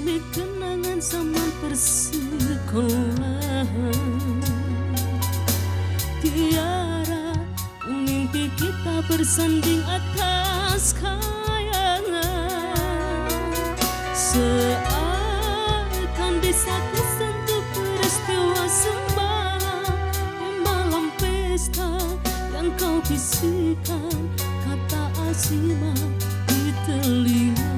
Demi kenangan zaman persekolahan, tiara mimpi kita bersanding atas kayangan. Seakan bisa kusentuh peristiwa semalam di malam pesta yang kau bisikan kata azimah di telinga.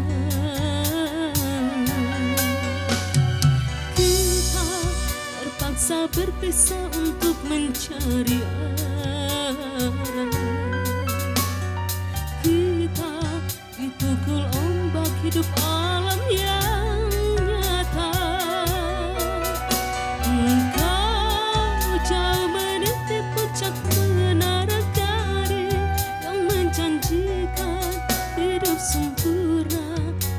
Kita terpaksa berpisah untuk mencari arah. Kita dipukul ombak hidup alam yang nyata. Engkau jauh meniti puncak menara gading yang menjanjikan hidup sempurna,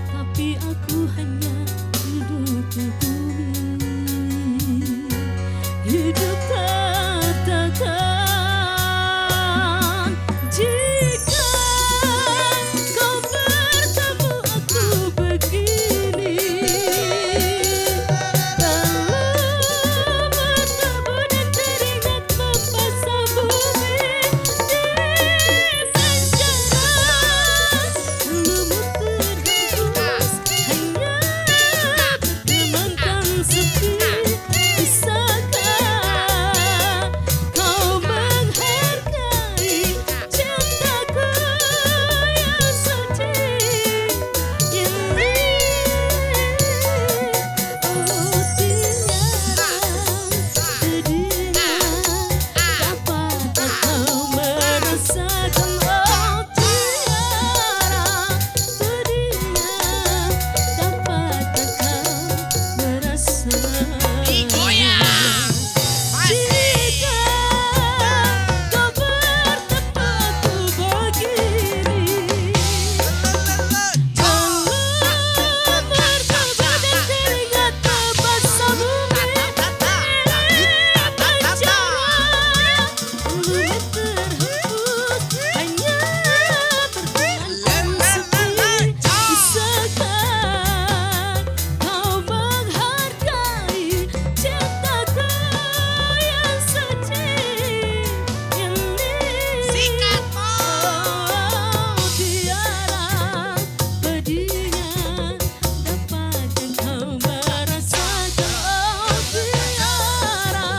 tapi aku hanya duduk di bumi, hidup tertekan. Jika kau bertemu aku begini, dalam bertemu dan teringat mempasang bumi di penjara, lumut terhembus hanya bertemankan sepi. Bisakah kau menghargai cintaku yang suci ini? Oh tiara pedihnya, dapatkah kau merasakan? Oh tiara pedihnya, dapatkah kau merasakan? Jika kau bertemu aku begini, dalam bertemu dan teringat mempasang bumi di penjara, lumut terhembus hanya bertemankan sepi. Bisakah kau menghargai cintaku yang suci ini? Oh tiara pedihnya, dapatkah kau merasakan? Oh tiara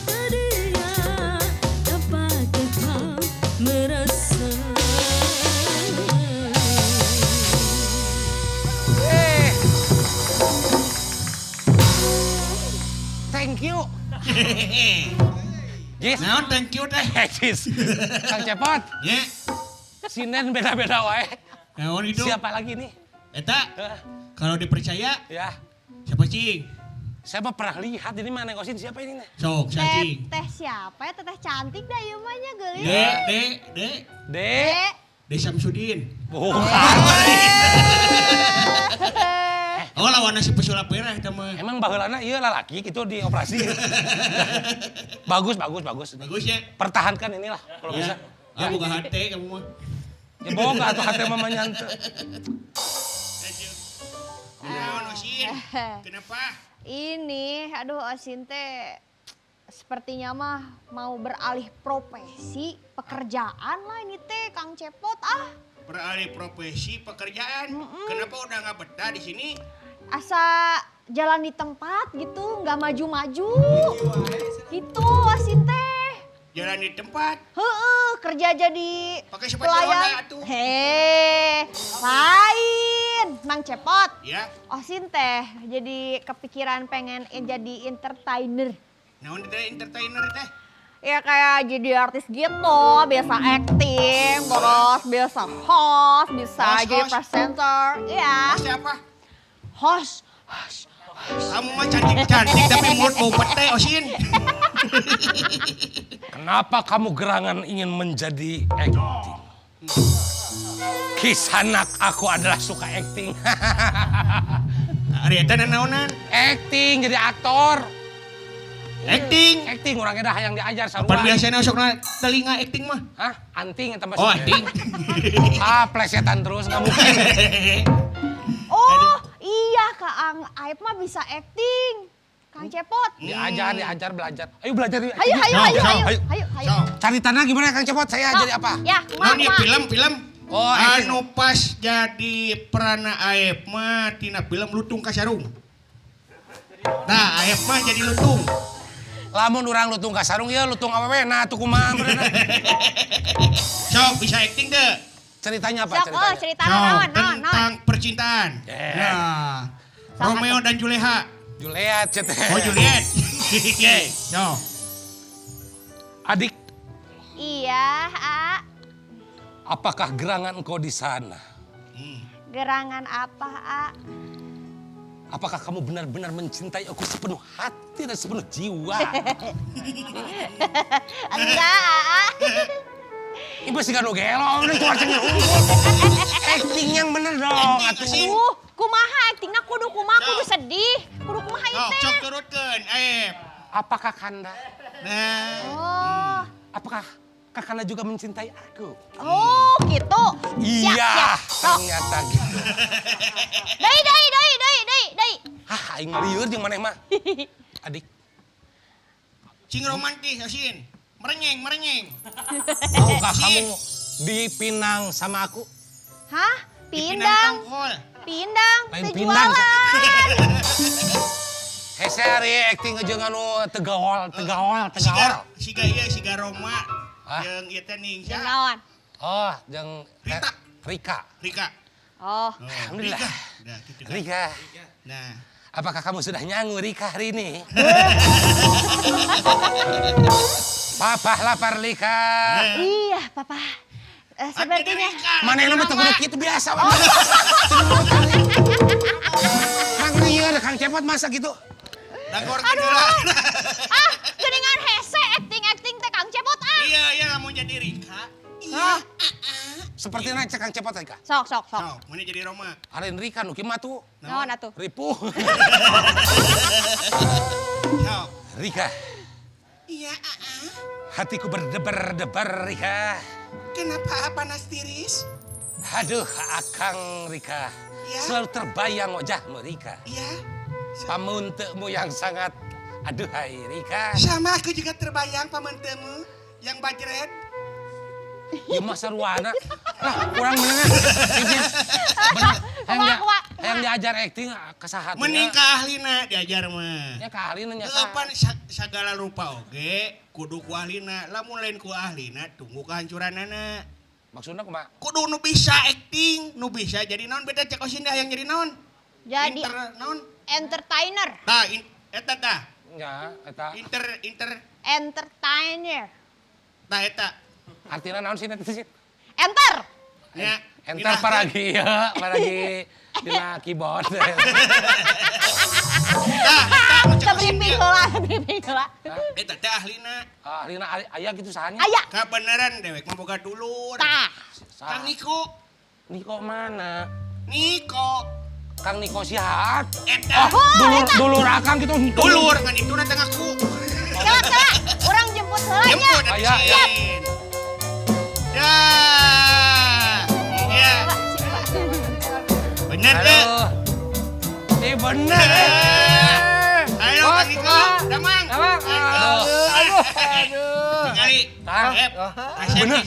pedihnya, dapatkah kau merasakan? Thank you. Jis. Naon thank you teh. Jis. Kang Cepot. Ye. Sinen beda-beda wae. Naon itu? Siapa lagi nih? Eta, Eh, kalau dipercaya Ya. siapa cing? Saya mah pernah lihat ini mah nengosin siapa ini nih? Sok, saya cing. Teteh siapa ya? Teteh cantik dah ieu mah nya geulis. De De. Samsudin. Bukan. Oh lawan si pesulap merah eta mah. Emang baheulana ieu lalaki gitu di operasi. Bagus. Bagus ya. Pertahankan inilah kalau bisa. Ah buka hati kamu mah. Ya boga atuh hate mah nyante. Naon Osin? Kenapa? Ini, aduh Osin teh sepertinya mah mau beralih profesi pekerjaan lah ini teh Kang Cepot Beralih profesi pekerjaan. Kenapa udah nggak betah di sini? asa jalan di tempat gitu nggak maju-maju gitu Osin teh. Jalan di tempat. Heeh, kerja jadi Pakai sepatu Honda atuh. Lain, Mang Cepot. Ya. Osin teh jadi kepikiran pengen jadi entertainer. Naon teh entertainer teh? Ya kayak jadi artis gitu, biasa acting, terus biasa host, bisa Host, jadi host. presenter. Iya, Mas siapa? host. Kamu mah cantik-cantik tapi mulut bau pete Osin. Kenapa kamu gerangan ingin menjadi acting? Kisanak aku adalah suka acting. Ari eta naonan? Acting jadi aktor. Acting. Acting orangnya dah yang diajar sarua. Pan biasana sokna telinga acting mah. Hah? Anting eta Oh, acting. Ah, plesetan terus nggak mungkin. Oh iya Kaang bisa acting. Kang Cepot. Diajar, belajar. Ayo belajar yuk. Ayo, ayo, ayo, Sok, ayo, sok. ayo, ayo. Sok. Cari tanah gimana Kang Cepot? Saya Sok. jadi apa? Ya, Nah, ini mak. film. Oh, acting. Anu pas jadi perana Aep mah tina film Lutung Kasarung. Nah, Aep mah jadi lutung. Lamun urang lutung kasarung ya lutung awewe nah tuh kumaha bener. Sok bisa acting deh. Ceritanya apa Sok, ceritanya? cerita Sok, naon. tentang percintaan. Yeah. Nah, Romeo dan Juleha. Juliet cet. Oh, Juliet. Sok. Adik, Iya, A. apakah gerangan engkau di sana? Gerangan apa, A? Apakah kamu benar-benar mencintai aku sepenuh hati dan sepenuh jiwa? Enggak, A. Ibu sih kan gelo, udah keluar cenah unggul. Acting yang bener dong, atuh. Kumaha actingna kudu kumaha kudu sedih. Kudu kumaha ieu Sok, teh. sok turutkeun Aep. Apakah Kanda? Nah, Oh. Apakah Kakanda juga mencintai aku? Oh, gitu. Siap, Iya, siap. Sok. ternyata gitu. Deui. Hah, aing mah lieur jeung maneh mah. Adik, cing romantis asin. Merenyeng. maukah kamu dipinang sama aku? Hah? Dipinang Pindang. tongkol. Pindang. Lain Teu pindang. jualan. Hese ari acting jeung anu tegawol. Siga Roma. Hah? Jeung ieu teh ning Jeung sia. naon? Oh, jeung Rita. Rika. Rika. Oh. Alhamdulillah. Rika. Nah, gitu kan. Rika, Nah, apakah kamu sudah nyangu Rika hari ini? Papa lapar Rika. Iya, Papa. Sepertinya. Mana yang nama teguruk itu biasa. Mang lieur Kang Cepot masa gitu? dagor kedela. Ah, geuningan hese acting teh Kang Cepot ah. Iya, mau jadi Rika. Iya. Seperti naik Kang Cepot Rika. Sok. Sok, mana jadi Roma. Arin Rika nu kieu tuh Naon atuh? ripuh. Sok. Rika, Iya, hatiku berdebar-debar Rika. Kenapa panas tiris? Aduh, Akang Rika. Ya. Selalu terbayang wajahmu Rika. Iya. Pamunteukmu yang sangat aduhai Rika. Sama aku juga terbayang pamentemu yang bajret. Ya masa ruana. Lah, kurang menengah. Yang diajar acting kesahat. Mending ka ahlina diajar mah. Ya kali nanya Pan sagala rupa oge kudu ku ahlina. Lamun lain ku ahlina tunggu kehancuranana. Maksudnya kumaha? Kudu nu bisa acting, nu bisa jadi naon beda cek osin dah yang jadi naon. Jadi Naon? entertainer. Tah, eta tah. Ya, eta Entertainer. tah eta. artinya naon sih nanti sih? Enter. Ya. Enter paragi ya, paragi dina keyboard. Tah, eta nu cek osin Briefing dia. heula. Eta teh ahlina. Ah, dina aya gitu sahanya. Aya. Kabeneran dewek mah boga dulur. Tah. Kang Niko. Niko mana? Niko. Kang Niko Sihat. Eta. Dulur akang gitu. Dulur kan itu nanti ngaku. Kela. Urang jemput heula nya. Jemput Aya, atuh aya. sin. Ya. Iya. Bener deh. Aduh. Bener. Ayo Kang Niko, damang. Aduh. Ningali. Tah. Bener.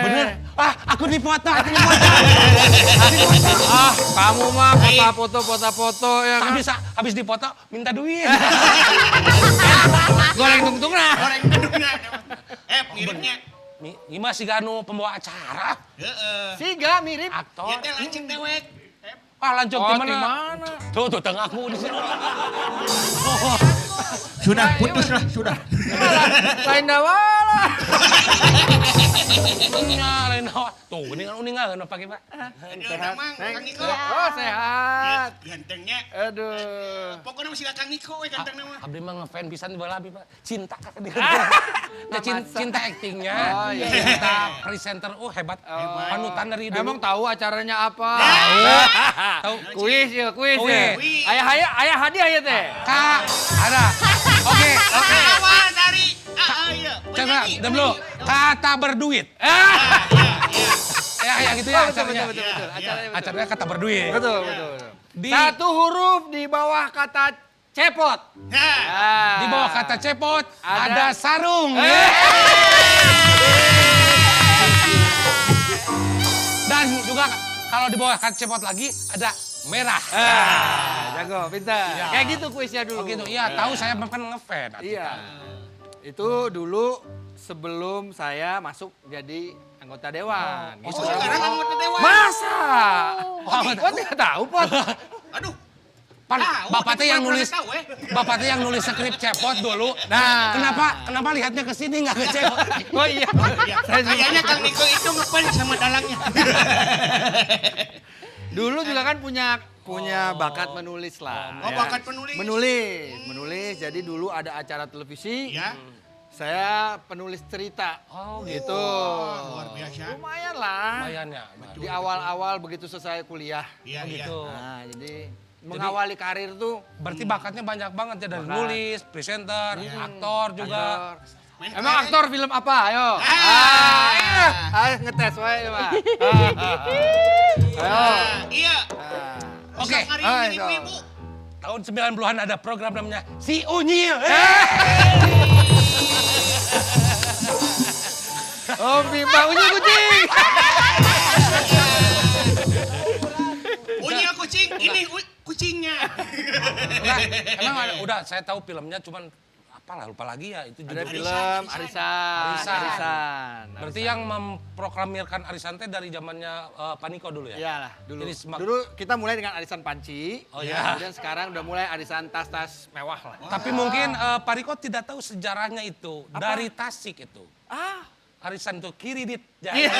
Bener. Ah, aku dipoto. Kamu mah foto-foto ya kan? Habis dipoto minta duit. Goreng tungtung nah. Goreng gedungna. Miripnya. Gimana sih anu pembawa acara? Heeh. Siga mirip. Aktor. Ya teh lancing dewek. Ah, lanjut Oh, di di mana? mana? Tuh tengah aku di sini. Sudah putus lah, sudah. Lain dawala. Lain hawa. Tuh, uningan pakai Pak. Aduh, damang Kang Niko. Oh sehat. Gantengnya. Aduh. Pokoknya masih Kang Niko we ganteng nama. Abdi mah ngefans pisan di bola Pak. Cinta kan dia. Ya, cinta aktingnya. Oh, iya. Cinta presenter hebat. Panutan dari dulu. Emang tahu acaranya apa? Tahu. Kuis ya, kuis Kuis. ya. Ayah hadiah ya teh. Kak, ada. Oke. Awal dari iya. Coba, dulu. Kata berduit. Iya. ya gitu ya Betul, acaranya. betul. Acaranya betul. Acaranya kata berduit. Betul. Di- Satu huruf di bawah kata cepot. Di bawah kata cepot ada sarung. Dan juga kalau di bawah kata cepot lagi ada merah. Jago, pintar. Iya. Kayak gitu kuisnya dulu. Oh gitu, iya tahu saya kan ngefans. Iya. Itu dulu sebelum saya masuk jadi anggota dewan. Oh, Gitu. sekarang anggota dewan. Masa? Oh, Pot nggak tahu, Pot. Aduh. Pan, Tahu, bapak tapi teh yang pernah nulis, tahu, bapak teh yang nulis skrip cepot dulu. Nah. Kenapa lihatnya ke sini nggak ke cepot? Oh iya. Ya, kayaknya Kang Niko itu ngefans sama dalangnya. Dulu juga kan punya bakat menulis lah. Oh, ya. bakat menulis. Menulis. Jadi dulu ada acara televisi. Ya. Saya penulis cerita. Oh Gitu. Luar biasa. Lumayan lah. Lumayan ya. Di awal-awal begitu selesai kuliah. Iya, iya. Gitu. Nah, jadi mengawali karir tuh Berarti bakatnya banyak banget ya dari nulis, presenter, aktor juga. Main emang karet. aktor film apa? Ayo. Ayo ngetes wae, Pak. Ayo. Iya. Oke. Hari Ah, ini itu. ibu. Tahun 90-an ada program namanya Si Unyil. Oh, Bimba Unyu kucing. Unyil kucing, ini kucingnya. Enggak, emang udah saya tahu filmnya cuman apalah lupa lagi ya itu Ada judul. film Arisan. Arisan. Berarti yang memproklamirkan arisan teh dari zamannya Paniko dulu ya? Iyalah, dulu. Jadi Dulu kita mulai dengan arisan panci. Oh, iya. Kemudian sekarang udah mulai arisan tas-tas mewah lah. Tapi mungkin Pak Riko tidak tahu sejarahnya itu. Dari Tasik itu. Arisan itu kiridit. Iya.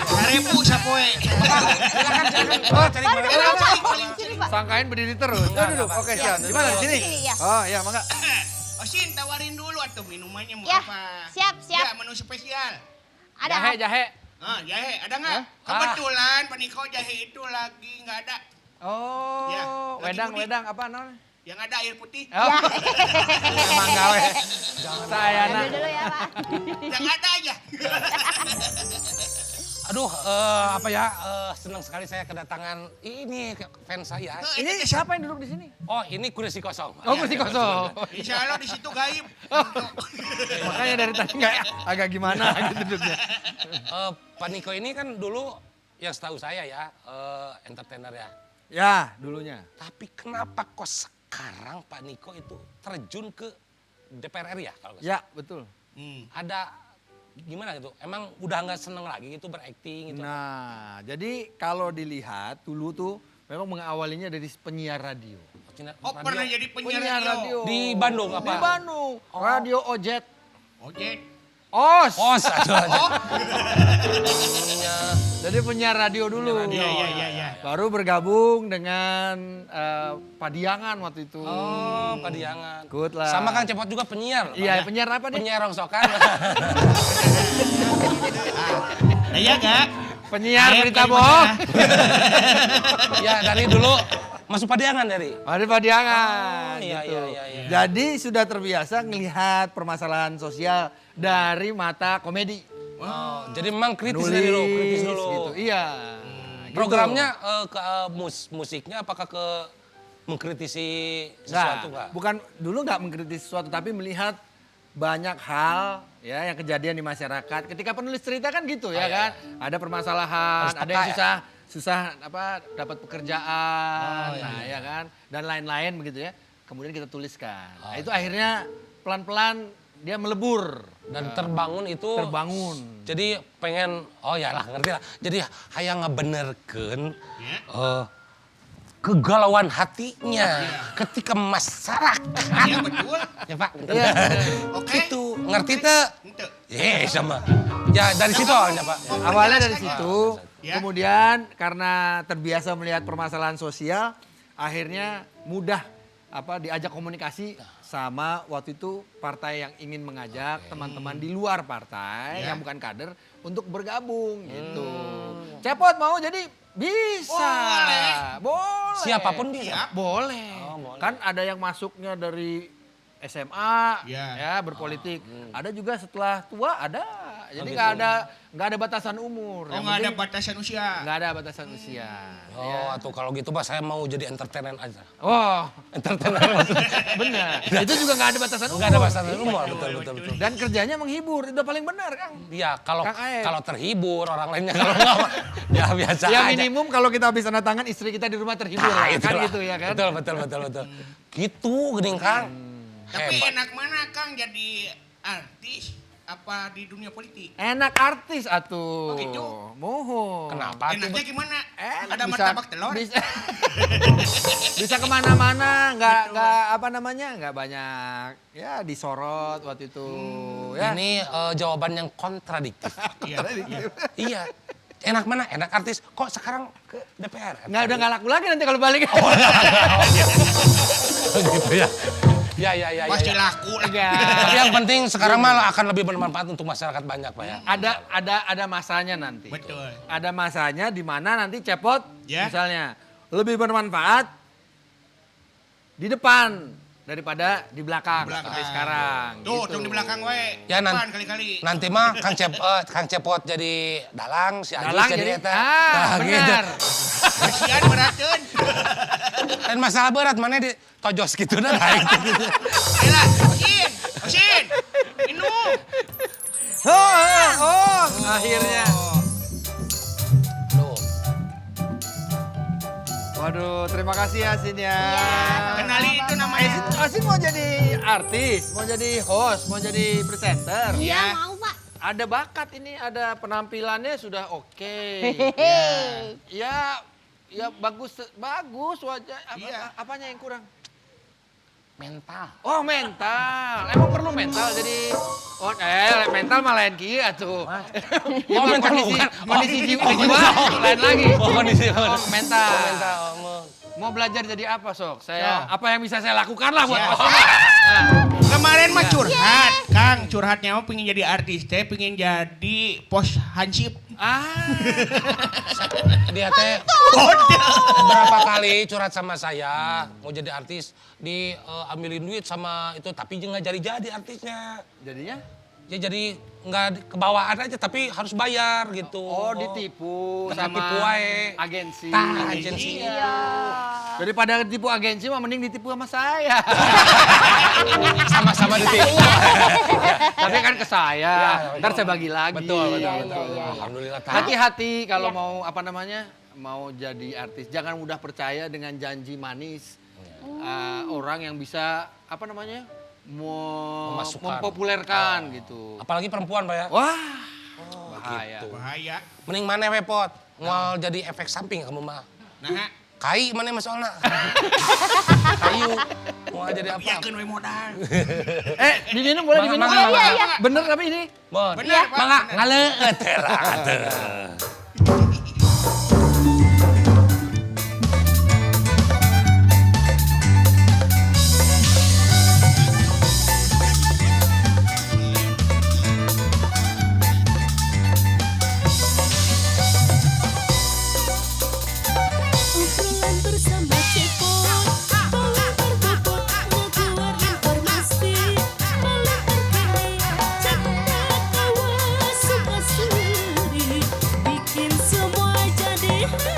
Karepu sapoe. Silakan. Oh, cari Mari, mana? Pak. Sini, Pak. Sangkain berdiri terus. Duduk. Oke, siap. Di mana? Di sini? Sini, ya. Oh, iya, mangga. Osin, tawarin dulu atau minumannya mau Ya, apa? siap. Ya, menu spesial. Ada Jahe. Ah, jahe, ada nggak? Kebetulan Paniko jahe itu lagi nggak ada. Oh, Ya, lagi mudik. wedang apa non? Yang ada air putih. Oh, emang gawe. Saya Ambil nak. dulu ya, Pak. Yang ada aja. Aduh, apa ya? Senang sekali saya kedatangan ini fans saya. Ini siapa yang duduk di sini? Oh, ini kursi kosong. Oh, kursi kosong. Insya Allah di situ gaib. Makanya dari tadi nggak agak gimana gitu duduknya. Pak Niko ini kan dulu yang setahu saya ya entertainer ya. Ya, dulunya. Tapi kenapa kok sekarang Pak Niko itu terjun ke DPR RI ya kalau nggak salah? Ya, betul. Ada gimana gitu? Emang udah nggak seneng lagi gitu berakting gitu? Nah, jadi kalau dilihat dulu tuh memang mengawalinya dari penyiar radio. Oh, pernah jadi penyiar Penyiar radio. Di Bandung apa? Di Bandung. Radio Ojet. Ojek. Os. Oh, aja. Jadi penyiar radio dulu. Iya. Baru bergabung dengan Padiangan waktu itu. Oh, Padiangan. Good lah. Sama Kang Cepot juga penyiar. Iya, penyiar apa nih? Penyiar rongsokan. Iya gak? Penyiar Ayo, berita dari bohong. Ya, dari dulu masuk Padiangan dari. Ada Padiangan. Oh, iya, gitu. iya. Jadi sudah terbiasa melihat permasalahan sosial dari mata komedi. Oh, jadi memang kritis dari dulu, kritis dulu. Gitu. Iya. gitu. Programnya ke musiknya apakah ke mengkritisi sesuatu nggak? Bukan dulu nggak mengkritisi sesuatu, tapi melihat banyak hal ya yang kejadian di masyarakat. Ketika penulis cerita kan gitu ya kan, ada permasalahan, Harus ada yang peka ya? susah apa dapat pekerjaan, nah ya kan, dan lain-lain begitu ya. Kemudian kita tuliskan. Nah, itu akhirnya pelan-pelan dia melebur. Dan terbangun itu. Terbangun. Jadi pengen, oh ya lah ngerti lah. Jadi hayang ngebenerkeun kegalauan hatinya ketika masyarakat. Iya betul. Ya Pak, Iya. Oke. itu ngerti teh? Ente. Sama. Ya dari situ awalnya Pak. Awalnya dari situ, Ya. kemudian karena terbiasa melihat permasalahan sosial, akhirnya mudah diajak komunikasi sama waktu itu partai yang ingin mengajak teman-teman di luar partai yang bukan kader untuk bergabung gitu. Cepot mau jadi bisa. Boleh. Siapapun bisa. Boleh. boleh. Kan ada yang masuknya dari SMA Ya. ya berpolitik. Ada juga setelah tua ada. Jadi nggak nggak ada batasan umur. Oh Yang nggak ada penting batasan usia. nggak ada batasan usia. Oh, atau kalau gitu Pak saya mau jadi entertainer aja. Oh, Entertainer maksudnya. benar. Itu juga nggak ada batasan umur. Enggak ada batasan umur, betul. Dan kerjanya menghibur, udah paling benar, Kang. Iya, kalau Kang Aep. kalau terhibur orang lainnya kalau enggak mah, ya biasa Ya aja. minimum kalau kita habis tanda tangan istri kita di rumah terhibur lah, kan itulah. gitu ya kan. Betul. Gitu gening Kang. Tapi Hebat. enak mana Kang jadi artis apa di dunia politik? Enak artis atuh. Oh, gitu? Mohon. Kenapa? Enaknya gimana? Enak, Ada bisa- martabak telur? Bisa, bisa kemana-mana, nggak apa namanya, nggak banyak ya disorot waktu itu. Ya. Ini jawaban yang kontradiktif. Iya. Iya. Enak mana? Enak artis. Kok sekarang ke DPR? Nggak udah nggak laku lagi nanti kalau balik. Oh, gitu ya. Ya. Pasti laku lah. Enggak. Tapi yang penting sekarang malah akan lebih bermanfaat untuk masyarakat banyak, Pak ya. Ada masanya nanti. Betul. Ada masanya di mana nanti cepot Ya. misalnya lebih bermanfaat di depan daripada di belakang, Belakang. seperti sekarang. Tuh, gitu. tuh di belakang we. Ya, Depan kali-kali. Nanti mah Kang Cepot jadi dalang, si Ajis Dalang jadi jadi, eta. ah Nah, benar. Kasihan berateun. Dan masalah berat mana di tojos gitu nah naik gitu. Ayolah, Osin. Minum. Oh, akhirnya. Loh, Waduh, terima kasih ya Sin ya. Kenali itu namanya. Asin mau jadi artis, mau jadi host, mau jadi presenter. Iya mau Pak. Ada bakat ini, ada penampilannya sudah oke. Hehehe. Ya bagus wajah. Iya. Apanya yang kurang? mental. Oh mental, emang perlu mental jadi. Oh mental mah lain kieu atuh. Oh, mental kondisi, bukan. kondisi Oh, jiwa, oh, jiwa lain lagi. Oh, kondisi Oh, mental. Oh, mental. Oh, Mau belajar jadi apa sok? Sok. Apa yang bisa saya lakukan lah buat Siap. Mas Soma. Nah, Kemarin mah curhat, Kang. Curhatnya mah pengen jadi artis teh, pengen jadi pos hansip. dia teh berapa kali curhat sama saya mau jadi artis ambilin duit sama itu tapi nggak jadi artisnya. jadinya? Ya jadi nggak kebawaan aja tapi harus bayar gitu. Oh ditipu Kena sama tipu wae. agensi. Tah, agensi. Iya. Daripada ditipu agensi mah mending ditipu sama saya. Sama-sama ditipu. Tapi kan ke saya, Ya, ntar saya bagi lagi. Betul. iya. Alhamdulillah. Tah. Hati-hati kalau Iya. mau mau jadi artis. Jangan mudah percaya dengan janji manis. Orang yang bisa Memasukkan. mempopulerkan gitu. Apalagi perempuan, Pak ya. Wah, bahaya. gitu. Bahaya. Mending mana repot. Mau jadi efek samping kamu mah. Nah, Kai mana masalahnya? Kayu. Mau jadi apa? yakin we modal. Diminum boleh Mangga, diminum. mangga, mangga. Bener tapi ini. Bon. Bener, Pak, Mangga bener. ngaleut lah. Obrolan bersama Cepot, paling berbobot, ngeluar informasi, paling terkini, cepat awas suka suri, bikin semua jadi happy.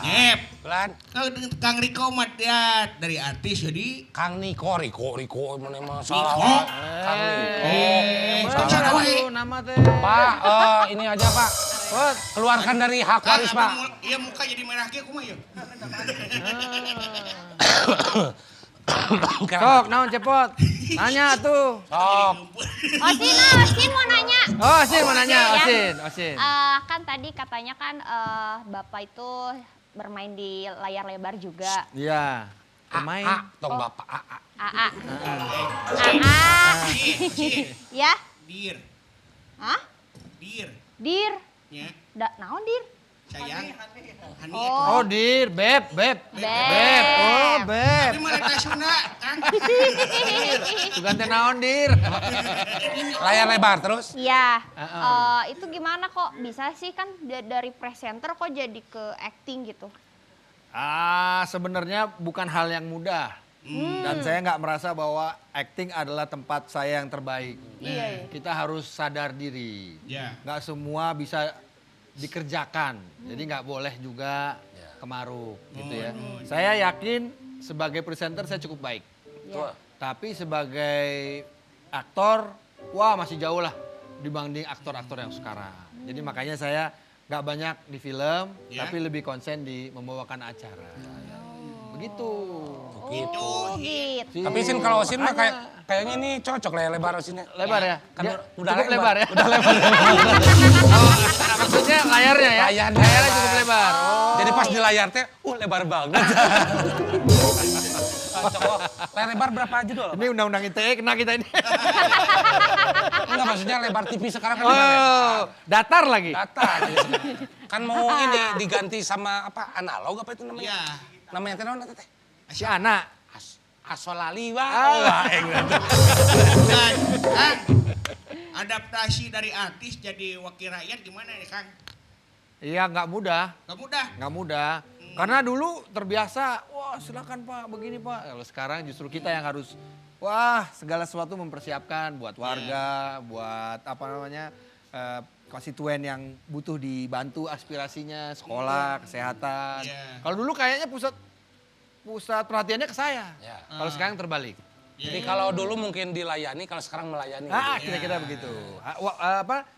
Nyep. Lan, Kang Riko mah ya dari artis jadi. Kang Riko mana mah Niko? salah. Kang Riko. Kan salah wae. Nama teh. Pak, ini aja Pak. Keluarkan dari hak waris Pak. Iya muka jadi merah ge kumaha ya? Sok, naon cepot? Nanya tuh. Sok. Osin mau nanya. Oh, Osin mau nanya, Ya. Osin. Kan tadi katanya kan Bapak itu bermain di layar lebar juga. Iya. Pemain. Tong Bapak. AA. Sih. Ya? Dir. Hah? Dir. Dir. Ya. Naon dir? Sayang. Hani Oh, Dir, Beb. Beb. Oh, Beb. Tapi malah teh Sunda, Kang. Ganti naon, Dir. Layar lebar terus. Iya. Itu gimana kok bisa sih kan dari presenter kok jadi ke acting gitu? Sebenarnya bukan hal yang mudah. Dan saya nggak merasa bahwa acting adalah tempat saya yang terbaik. Iya. Kita harus sadar diri. Ya. Nggak semua bisa dikerjakan. Jadi nggak boleh juga kemaruk gitu ya. Saya yakin sebagai presenter saya cukup baik. Iya. Tapi sebagai aktor, wah masih jauh lah dibanding aktor-aktor yang sekarang. Jadi makanya saya nggak banyak di film, Ya. tapi lebih konsen di membawakan acara. Begitu. Gitu. Oh gitu. Tapi Sin kalau Sin mah kayaknya ini cocok layar lebar Sinnya. Lebar ya? Kan Dia udah cukup lebar ya? Udah lebar. Maksudnya layarnya ya? Layarnya cukup lebar. Oh. Jadi pas di layar teh, lebar banget. Cocok. Layar lebar berapa judul? Ini undang-undang ITE kena kita ini. Enggak maksudnya lebar TV sekarang kan udah lebar. Oh, datar lagi. Datar. Kan mau ini diganti sama apa? Analog apa itu namanya? Iya. Namanya teh naon teh? Si anak. Asolali wah. Dan, Kang, adaptasi dari artis jadi wakil rakyat gimana ya, Kang? Iya nggak mudah. Gak mudah. Nggak mudah. Karena dulu terbiasa, wah silakan Pak, begini Pak. Kalau sekarang justru kita yang harus, wah segala sesuatu mempersiapkan buat warga, buat apa namanya, konstituen yang butuh dibantu aspirasinya, sekolah, kesehatan. Iya. Kalau dulu kayaknya pusat perhatiannya ke saya. Ya. Kalau sekarang terbalik. Jadi kalau dulu mungkin dilayani, kalau sekarang melayani. Kira-kira begitu.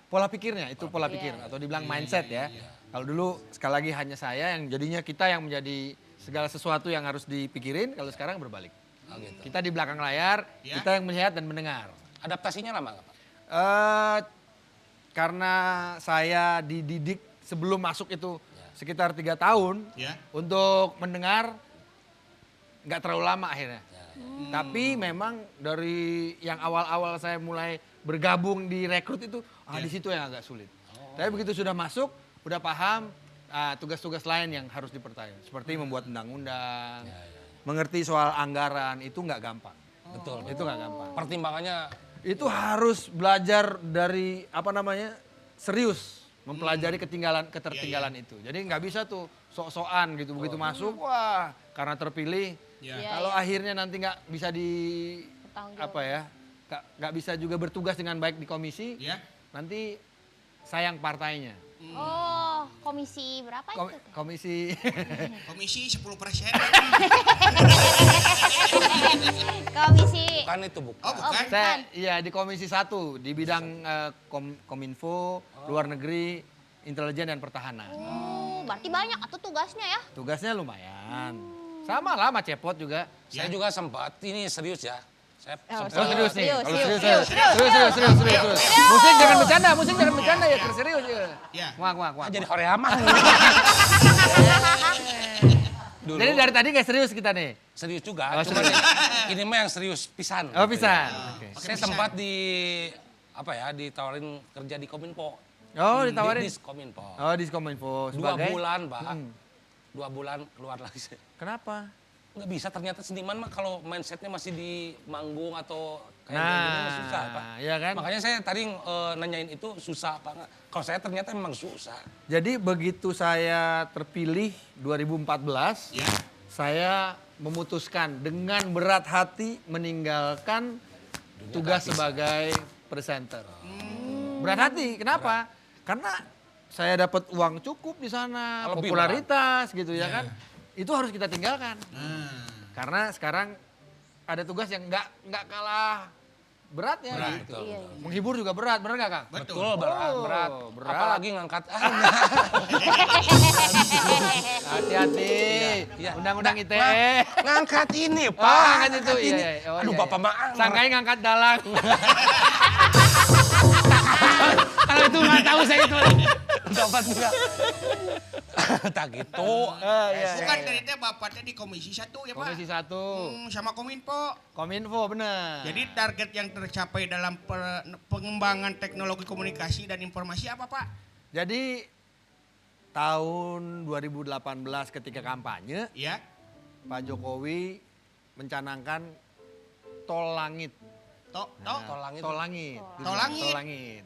Pola pikirnya itu pola pikir atau dibilang mindset ya. Kalau dulu sekali lagi hanya saya yang jadinya kita yang menjadi segala sesuatu yang harus dipikirin, kalau sekarang berbalik. Oh, gitu. Kita di belakang layar, Ya. kita yang melihat dan mendengar. Adaptasinya lama nggak Pak? Karena saya dididik sebelum masuk itu sekitar 3 tahun Ya. untuk mendengar nggak terlalu lama akhirnya. Tapi memang dari yang awal-awal saya mulai bergabung di rekrut itu, di situ yang agak sulit. Tapi begitu sudah masuk, udah paham tugas-tugas lain yang harus dipertanyakan. Seperti membuat undang-undang, mengerti soal anggaran, itu nggak gampang. Betul. Itu nggak gampang. Pertimbangannya Itu harus belajar dari serius mempelajari ketertinggalan itu. Jadi nggak bisa tuh sok-sokan gitu begitu masuk, wah karena terpilih. Ya. Kalau akhirnya nanti nggak bisa Bertanggung jawab. nggak bisa juga bertugas dengan baik di komisi, Ya. nanti sayang partainya. Oh, komisi berapa itu? Teh? Komisi Komisi 10%. Komisi. bukan itu bukan. Oh, bukan. saya di komisi 1 di bidang kominfo, luar negeri, intelijen dan pertahanan. Berarti banyak atau tugasnya ya? Tugasnya lumayan. Sama lah sama Cepot juga. Saya juga sempat, ini serius ya. Saya sempat. Oh, serius nih. Serius, Kalau serius, serius. Musik jangan bercanda ya, serius ya. Ya. Wah. Jadi Horeama. Dulu Jadi dari tadi nggak serius kita nih. serius juga, Oh, cuma serius. ini mah yang serius pisan. Oh gitu bisa. ya. Oke. Saya sempat ditawarin kerja di Kominfo. Oh ditawarin. Di Kominfo. Oh di Kominfo 2 sebagai. bulan, Pak. 2 bulan keluar lagi saya. Kenapa? Nggak bisa ternyata seniman mah kalau mindsetnya masih di manggung atau kayak Nah, gini mah susah Pak. iya kan? Makanya saya tadi nanyain itu susah apa nggak. Kalau saya ternyata memang susah. Jadi begitu saya terpilih 2014, Ya. saya memutuskan dengan berat hati meninggalkan tugas sebagai presenter. Berat hati, kenapa? Karena saya dapat uang cukup di sana, Lebih popularitas gitu ya kan. Itu harus kita tinggalkan. Nah, Karena sekarang ada tugas yang nggak kalah beratnya Berat, gitu. betul, Iya, Menghibur juga berat, bener nggak Kang? Betul, berat, Oh, berat. berat. Apalagi ngangkat. Hati-hati. Iya. Undang-undang ITE. Ngangkat ini, Pak. Oh, ngangkat itu. Ngangkat ini. Iya, iya. Oh, Aduh, iya, Bapak iya. maaf. Sangkain ngangkat dalang. Kalau itu nggak tahu saya itu. Dapat enggak? Tak gitu. Iya, bukan iya. dari teh Bapak teh di Komisi 1 ya Pak? Komisi 1. Sama Kominfo. Kominfo bener. Jadi target yang tercapai dalam pengembangan teknologi komunikasi dan informasi apa Pak? Jadi tahun 2018 ketika kampanye, Ya, Pak Jokowi mencanangkan tol langit. Tok. Tol langit. Tol langit. Tol langit. Tol langit.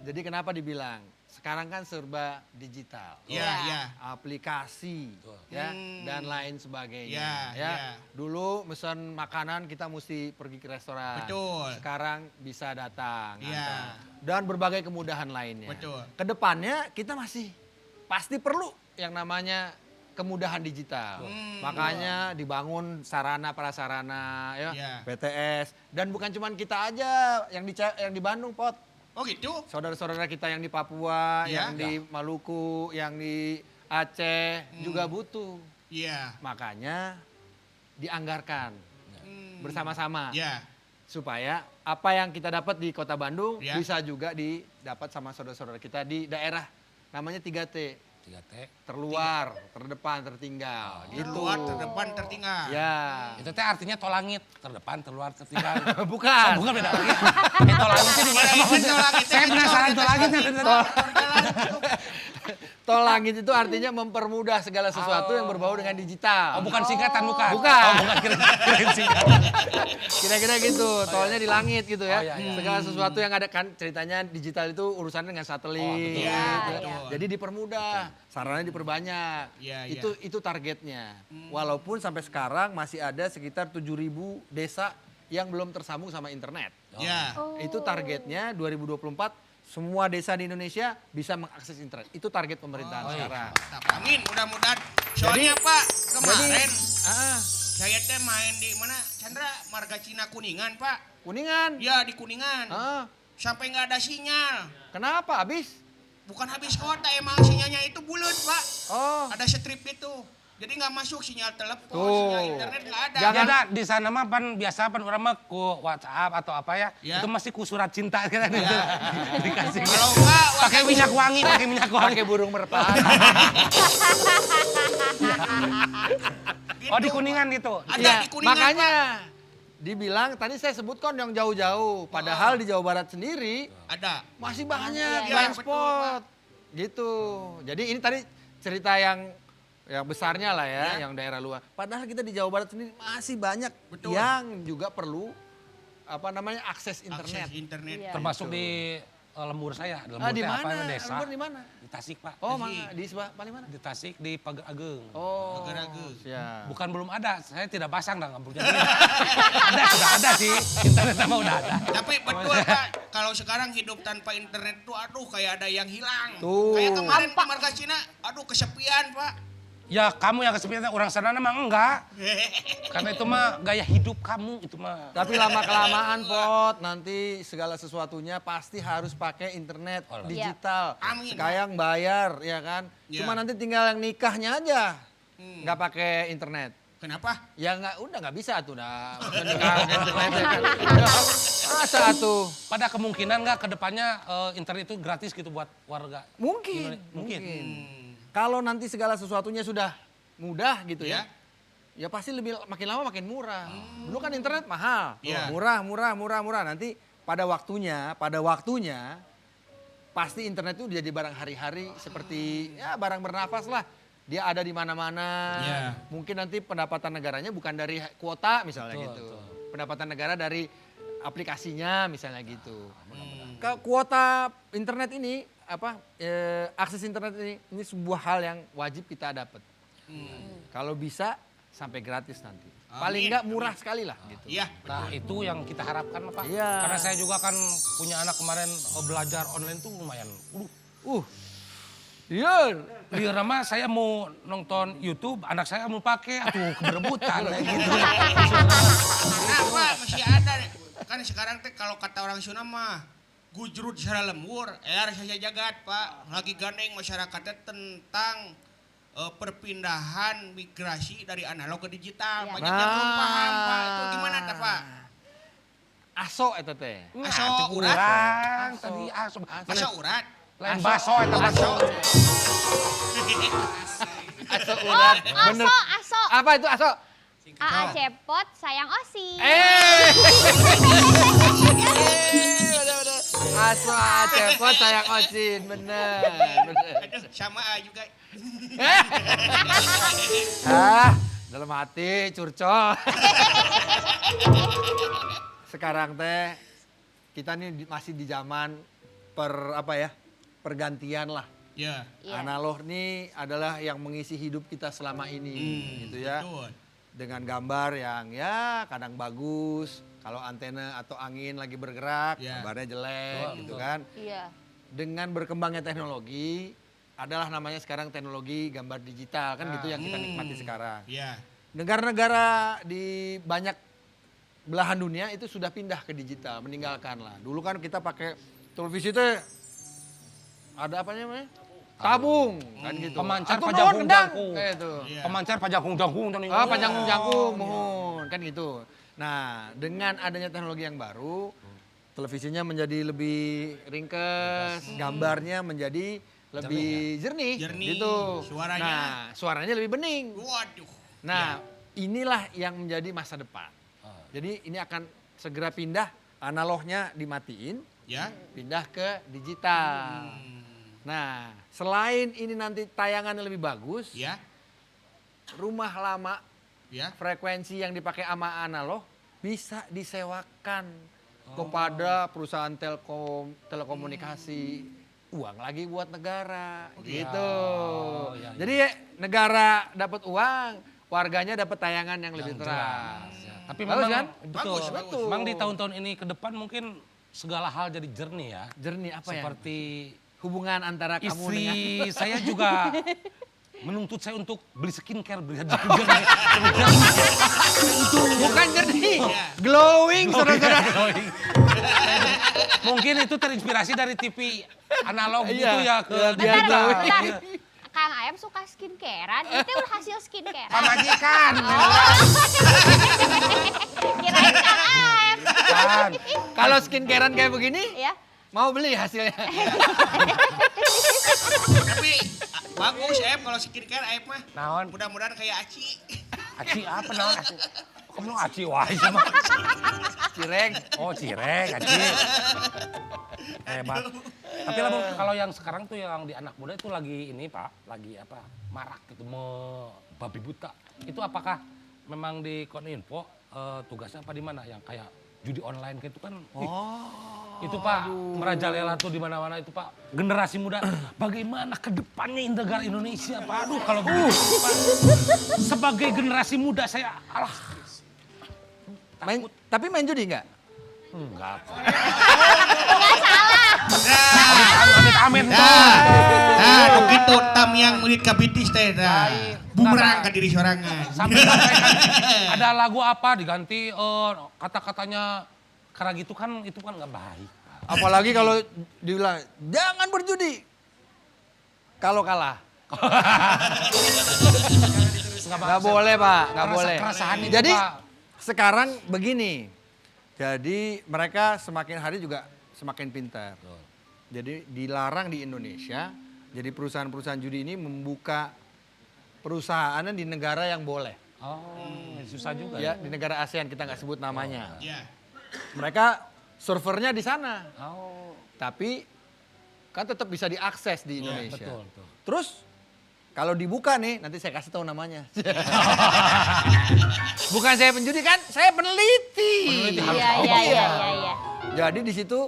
Jadi kenapa dibilang? Sekarang kan serba digital. Ya, ya. Aplikasi ya dan lain sebagainya Ya, ya. ya. Dulu pesan makanan kita mesti pergi ke restoran. Betul. Sekarang bisa datang. Ya. antar. Dan berbagai kemudahan lainnya. Betul. Kedepannya kita masih pasti perlu yang namanya kemudahan digital. Makanya dibangun sarana prasarana ya, Ya. PTS dan bukan cuma kita aja yang di Bandung, Pot. Oh gitu? Saudara-saudara kita yang di Papua, Ya. yang di Maluku, yang di Aceh juga butuh. Iya. Makanya dianggarkan bersama-sama Ya. supaya apa yang kita dapat di Kota Bandung Ya. bisa juga didapat sama saudara-saudara kita di daerah namanya 3T. 3T. Terluar, terdepan, tertinggal. Gitu. Terluar, terdepan, tertinggal. Ya. Itu teh artinya tol langit. Terdepan, terluar, tertinggal. Bukan. Bukan beda lagi. Tol langitnya di mana? Tol langit, Saya penasaran tol langitnya. Tol langit itu artinya mempermudah segala sesuatu yang berbau dengan digital. Oh, bukan singkatan, bukan? Bukan. Oh, bukan kira-kira singkatan. Kira-kira gitu, tolnya di langit gitu ya. Oh, iya, iya. Segala sesuatu yang ada kan ceritanya digital itu urusannya dengan satelit. Oh, betul. gitu. Iya, betul. Jadi dipermudah, sarannya diperbanyak. Iya, iya. Itu targetnya. Walaupun sampai sekarang masih ada sekitar 7.000 desa yang belum tersambung sama internet. Ya. Itu targetnya 2024 semua desa di Indonesia bisa mengakses internet. Itu target pemerintahan Oh, iya. sekarang. Mantap. Amin, mudah-mudahan. Soalnya Pak, kemarin Ah, saya teh main di mana? Chandra, Marga Cina Kuningan Pak. Kuningan. Ya di Kuningan. Ah, Sampai nggak ada sinyal. kenapa habis? Bukan habis kota, emang sinyalnya itu bulat Pak. Oh, Ada strip itu. Jadi nggak masuk sinyal telepon, Tuh. sinyal internet nggak ada. Jangan- Ada di sana mah pan biasa pan orang mah ku WhatsApp atau apa ya, Ya. itu masih ku surat cinta kita dikasih. Kalau nggak, Pakai minyak wangi, pakai minyak wangi. pakai burung merpati. gitu. Oh di Kuningan gitu. Ada Iya, di Kuningan makanya dibilang tadi saya sebutkan yang jauh-jauh. Padahal di Jawa Barat sendiri Pak. Ada. masih banyak Iya, blind betul, spot. Gitu. Jadi ini tadi cerita yang besarnya lah ya, yang daerah luar. Padahal kita di Jawa Barat sendiri masih banyak Betul. yang juga perlu apa namanya akses internet. Akses internet. Iya. Termasuk di lembur saya. Lembur di teh apa mana? desa? Lembur di mana? Di Tasik Pak. Oh, Tasik. di sebelah paling mana? Di Tasik di Pager Ageng. Oh, Agar-agar. ya. Bukan belum ada, saya tidak pasang dah ngamburnya. Ada, sudah ada sih. Internet sama udah ada. Tapi betul Pak, kalau sekarang hidup tanpa internet tuh aduh kayak ada yang hilang. Tuh. Kayak kemarin di Marga Cina, aduh kesepian Pak. Ya kamu yang kesepian, orang sana emang enggak. Karena itu mah gaya hidup kamu itu mah. Tapi lama-kelamaan Pot, nanti segala sesuatunya pasti harus pakai internet Oh, digital. Amin. Sekarang bayar ya kan. Ya. Cuma nanti tinggal yang nikahnya aja nggak pakai internet. Kenapa? Ya nggak bisa tuh dah nikah pakai internet ya kan. Masa tuh? Pada kemungkinan nggak kedepannya internet itu gratis gitu buat warga. Mungkin. Mungkin. Kalau nanti segala sesuatunya sudah mudah gitu Ya. ya pasti makin lama makin murah. Dulu kan internet mahal, Iya. murah. Nanti pada waktunya pasti internet itu jadi barang hari-hari seperti ya barang bernafas lah. Dia ada di mana-mana. Iya. Mungkin nanti pendapatan negaranya bukan dari kuota misalnya Betul, gitu. betul. Pendapatan negara dari aplikasinya misalnya gitu. Kuota internet ini akses internet ini sebuah hal yang wajib kita dapat. Kalau bisa sampai gratis nanti. Paling Amin, nggak murah sekali lah gitu. Iya. Nah itu yang kita harapkan Pak. Iya. Karena saya juga kan punya anak kemarin belajar online tuh lumayan. Iya. Di nama saya mau nonton YouTube, anak saya mau pakai, atuh keberebutan kayak gitu. Kenapa masih ada? Kan sekarang teh kalau kata orang Sunda mah gujrut secara lembur, saja jagat Pak. Lagi gandeng masyarakatnya tentang perpindahan migrasi dari analog ke digital. Ya. Banyak yang belum paham Pak. Itu gimana tuh Pak? Aso eta teh. Aso Nah, urat. kurang tadi aso. Aso urat. Lain baso eta baso. Aso urat. Bener. Aso. Apa itu aso? Aa cepot sayang Osi. Bener. Aso cepot sayang Ocin, bener. Aduh, sama juga. Dalam hati curcol. Sekarang teh kita nih masih di zaman pergantian lah. Ya. Iya. Analog nih adalah yang mengisi hidup kita selama ini gitu ya. Betul. Dengan gambar yang ya kadang bagus, kalau antena atau angin lagi bergerak, Ya. gambarnya jelek gitu kan. Iya. Dengan berkembangnya teknologi adalah namanya sekarang teknologi gambar digital kan gitu yang kita nikmati sekarang. Ya. Negara-negara di banyak belahan dunia itu sudah pindah ke digital, meninggalkan lah. Dulu kan kita pakai televisi itu ada apa namanya? Tabung kan gitu. Pemancar Atau pajagung mohon kendang, jangkung. kayak itu. Iya. Pemancar pajangkung-jangkung tadi. Panjangkung jangkung, mohon kan gitu. Nah, dengan adanya teknologi yang baru, televisinya menjadi lebih ringkes, gambarnya menjadi lebih jernih, Jernih, gitu. suaranya. Nah, suaranya lebih bening. Waduh. Nah, inilah yang menjadi masa depan. Jadi ini akan segera pindah, analognya dimatiin, Ya. pindah ke digital. Nah, selain ini nanti tayangannya lebih bagus, Ya. rumah lama Ya. frekuensi yang dipakai sama analog bisa disewakan kepada perusahaan telekomunikasi. Uang lagi buat negara, gitu. iya. Jadi negara dapat uang, warganya dapat tayangan yang lebih terang. Tapi Bagus memang kan? betul. Betul. Memang di tahun-tahun ini ke depan mungkin segala hal jadi jernih ya. Jernih apa ya? Seperti Hubungan antara kamu dengan istri saya juga menuntut saya untuk beli skincare, beli jernih. bukan jernih, glowing saudara-saudara. Mungkin itu terinspirasi dari TV analog gitu Iya, ya ke biar Bentar, digital. glowing. bentar. Iya. Kang Ayam suka skincarean, itu hasil skincare. Pamajikan. Kirain Kang Ayam. Kan. Kalau skincarean kayak begini, Ya. mau beli hasilnya. Tapi bagus kalau skincare mah. Naon? Mudah-mudahan kayak Aci. Aci apa naon aci? Kamu aci wae sama. Cireng. Oh cireng aci. Hebat. Tapi lah Bung, kalau yang sekarang tuh yang di anak muda itu lagi ini Pak, lagi apa marak gitu babi buta. Itu apakah memang di Koninfo tugasnya apa di mana yang kayak judi online gitu kan? Itu Pak merajalela tuh di mana-mana itu Pak. Generasi muda bagaimana ke depannya negara Indonesia Pak? Aduh kalau begitu Pak. Sebagai generasi muda saya Tapi main judi nggak? enggak Pak. Amin. Nah, begitu tam yang murid kabitis teh. Bumerang ke diri sorangan. Sampai kan ada lagu apa diganti kata-katanya karena gitu kan itu kan nggak baik. Apalagi kalau dibilang jangan berjudi. Kalau kalah. Nggak boleh Pak, nggak boleh. Keresahan itu, Jadi Pak. sekarang begini. Jadi mereka semakin hari juga semakin pintar. Jadi dilarang di Indonesia. Jadi perusahaan-perusahaan judi ini membuka perusahaannya di negara yang boleh. Oh, susah juga Ya, di negara ASEAN kita nggak sebut namanya. Ya. Mereka servernya di sana. Oh, Tapi kan tetap bisa diakses di iya, Indonesia. betul, betul. Terus kalau dibuka nih, nanti saya kasih tahu namanya. Bukan saya penjudi kan, saya peneliti. Peneliti harus Iya, tahu, iya, Pak. iya, iya, iya. Jadi di situ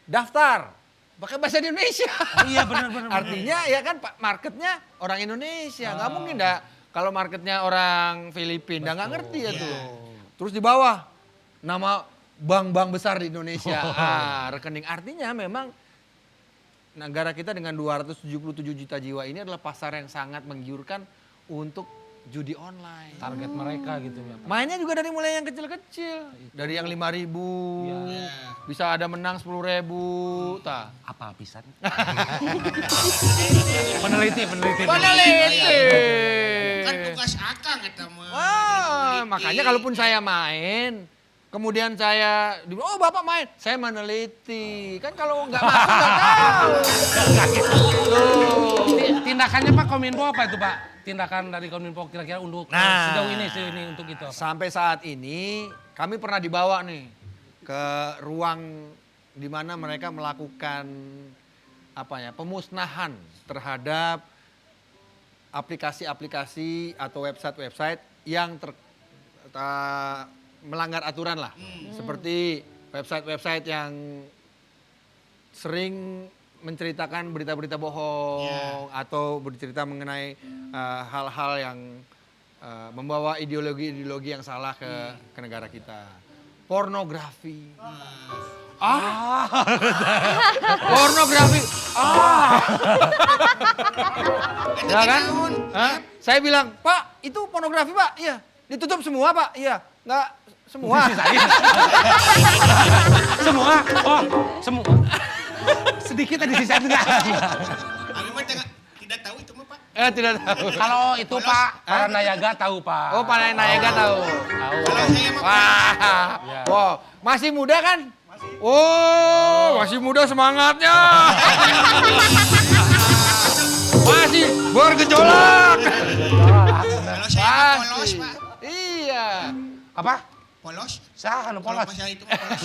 daftar pakai bahasa Indonesia. Iya benar. Artinya ya kan Pak marketnya orang Indonesia, nggak mungkin dah kalau marketnya orang Filipina nggak ngerti ya tuh. Terus di bawah nama bank-bank besar di Indonesia. Rekening artinya memang negara kita dengan 277 juta jiwa ini adalah pasar yang sangat menggiurkan untuk judi online. Target mereka gitu ya Pak. Mainnya juga dari mulai yang kecil-kecil. Dari yang 5.000, bisa ada menang 10.000. Tah. Apa pisan? peneliti. Kan tugas akang eta mah. Wah, makanya kalaupun saya main, kemudian saya dibilang, oh bapak main, saya meneliti. Kan kalau nggak masuk nggak tahu. Tindakannya Pak Kominfo apa itu Pak? Tindakan dari Kominfo kira-kira untuk sejauh ini untuk itu apa? Sampai saat ini kami pernah dibawa nih ke ruang di mana mereka melakukan pemusnahan terhadap aplikasi-aplikasi atau website-website yang melanggar aturan lah. Seperti website-website yang sering menceritakan berita-berita bohong atau bercerita mengenai hal-hal yang membawa ideologi-ideologi yang salah ke negara kita. Pornografi. Pornografi. Ya kan? Saya bilang, Pak, itu pornografi Pak? Iya. Ditutup semua Pak? Iya. Nggak semua. Semua? Oh, semua. Sedikit tadi sisa enggak. Abi mah tidak tahu itu mah Pak. Tidak tahu. Kalau itu Pak, para nayaga tahu Pak. Oh, para nayaga tahu. Kalau saya mah Wah. Ya. Wow, masih muda kan? Oh, masih muda semangatnya. Masih bergejolak. kalau saya mah polos Pak. Iya. Apa? Polos. Sah, anu Kalau polos. masalah itu mah polos.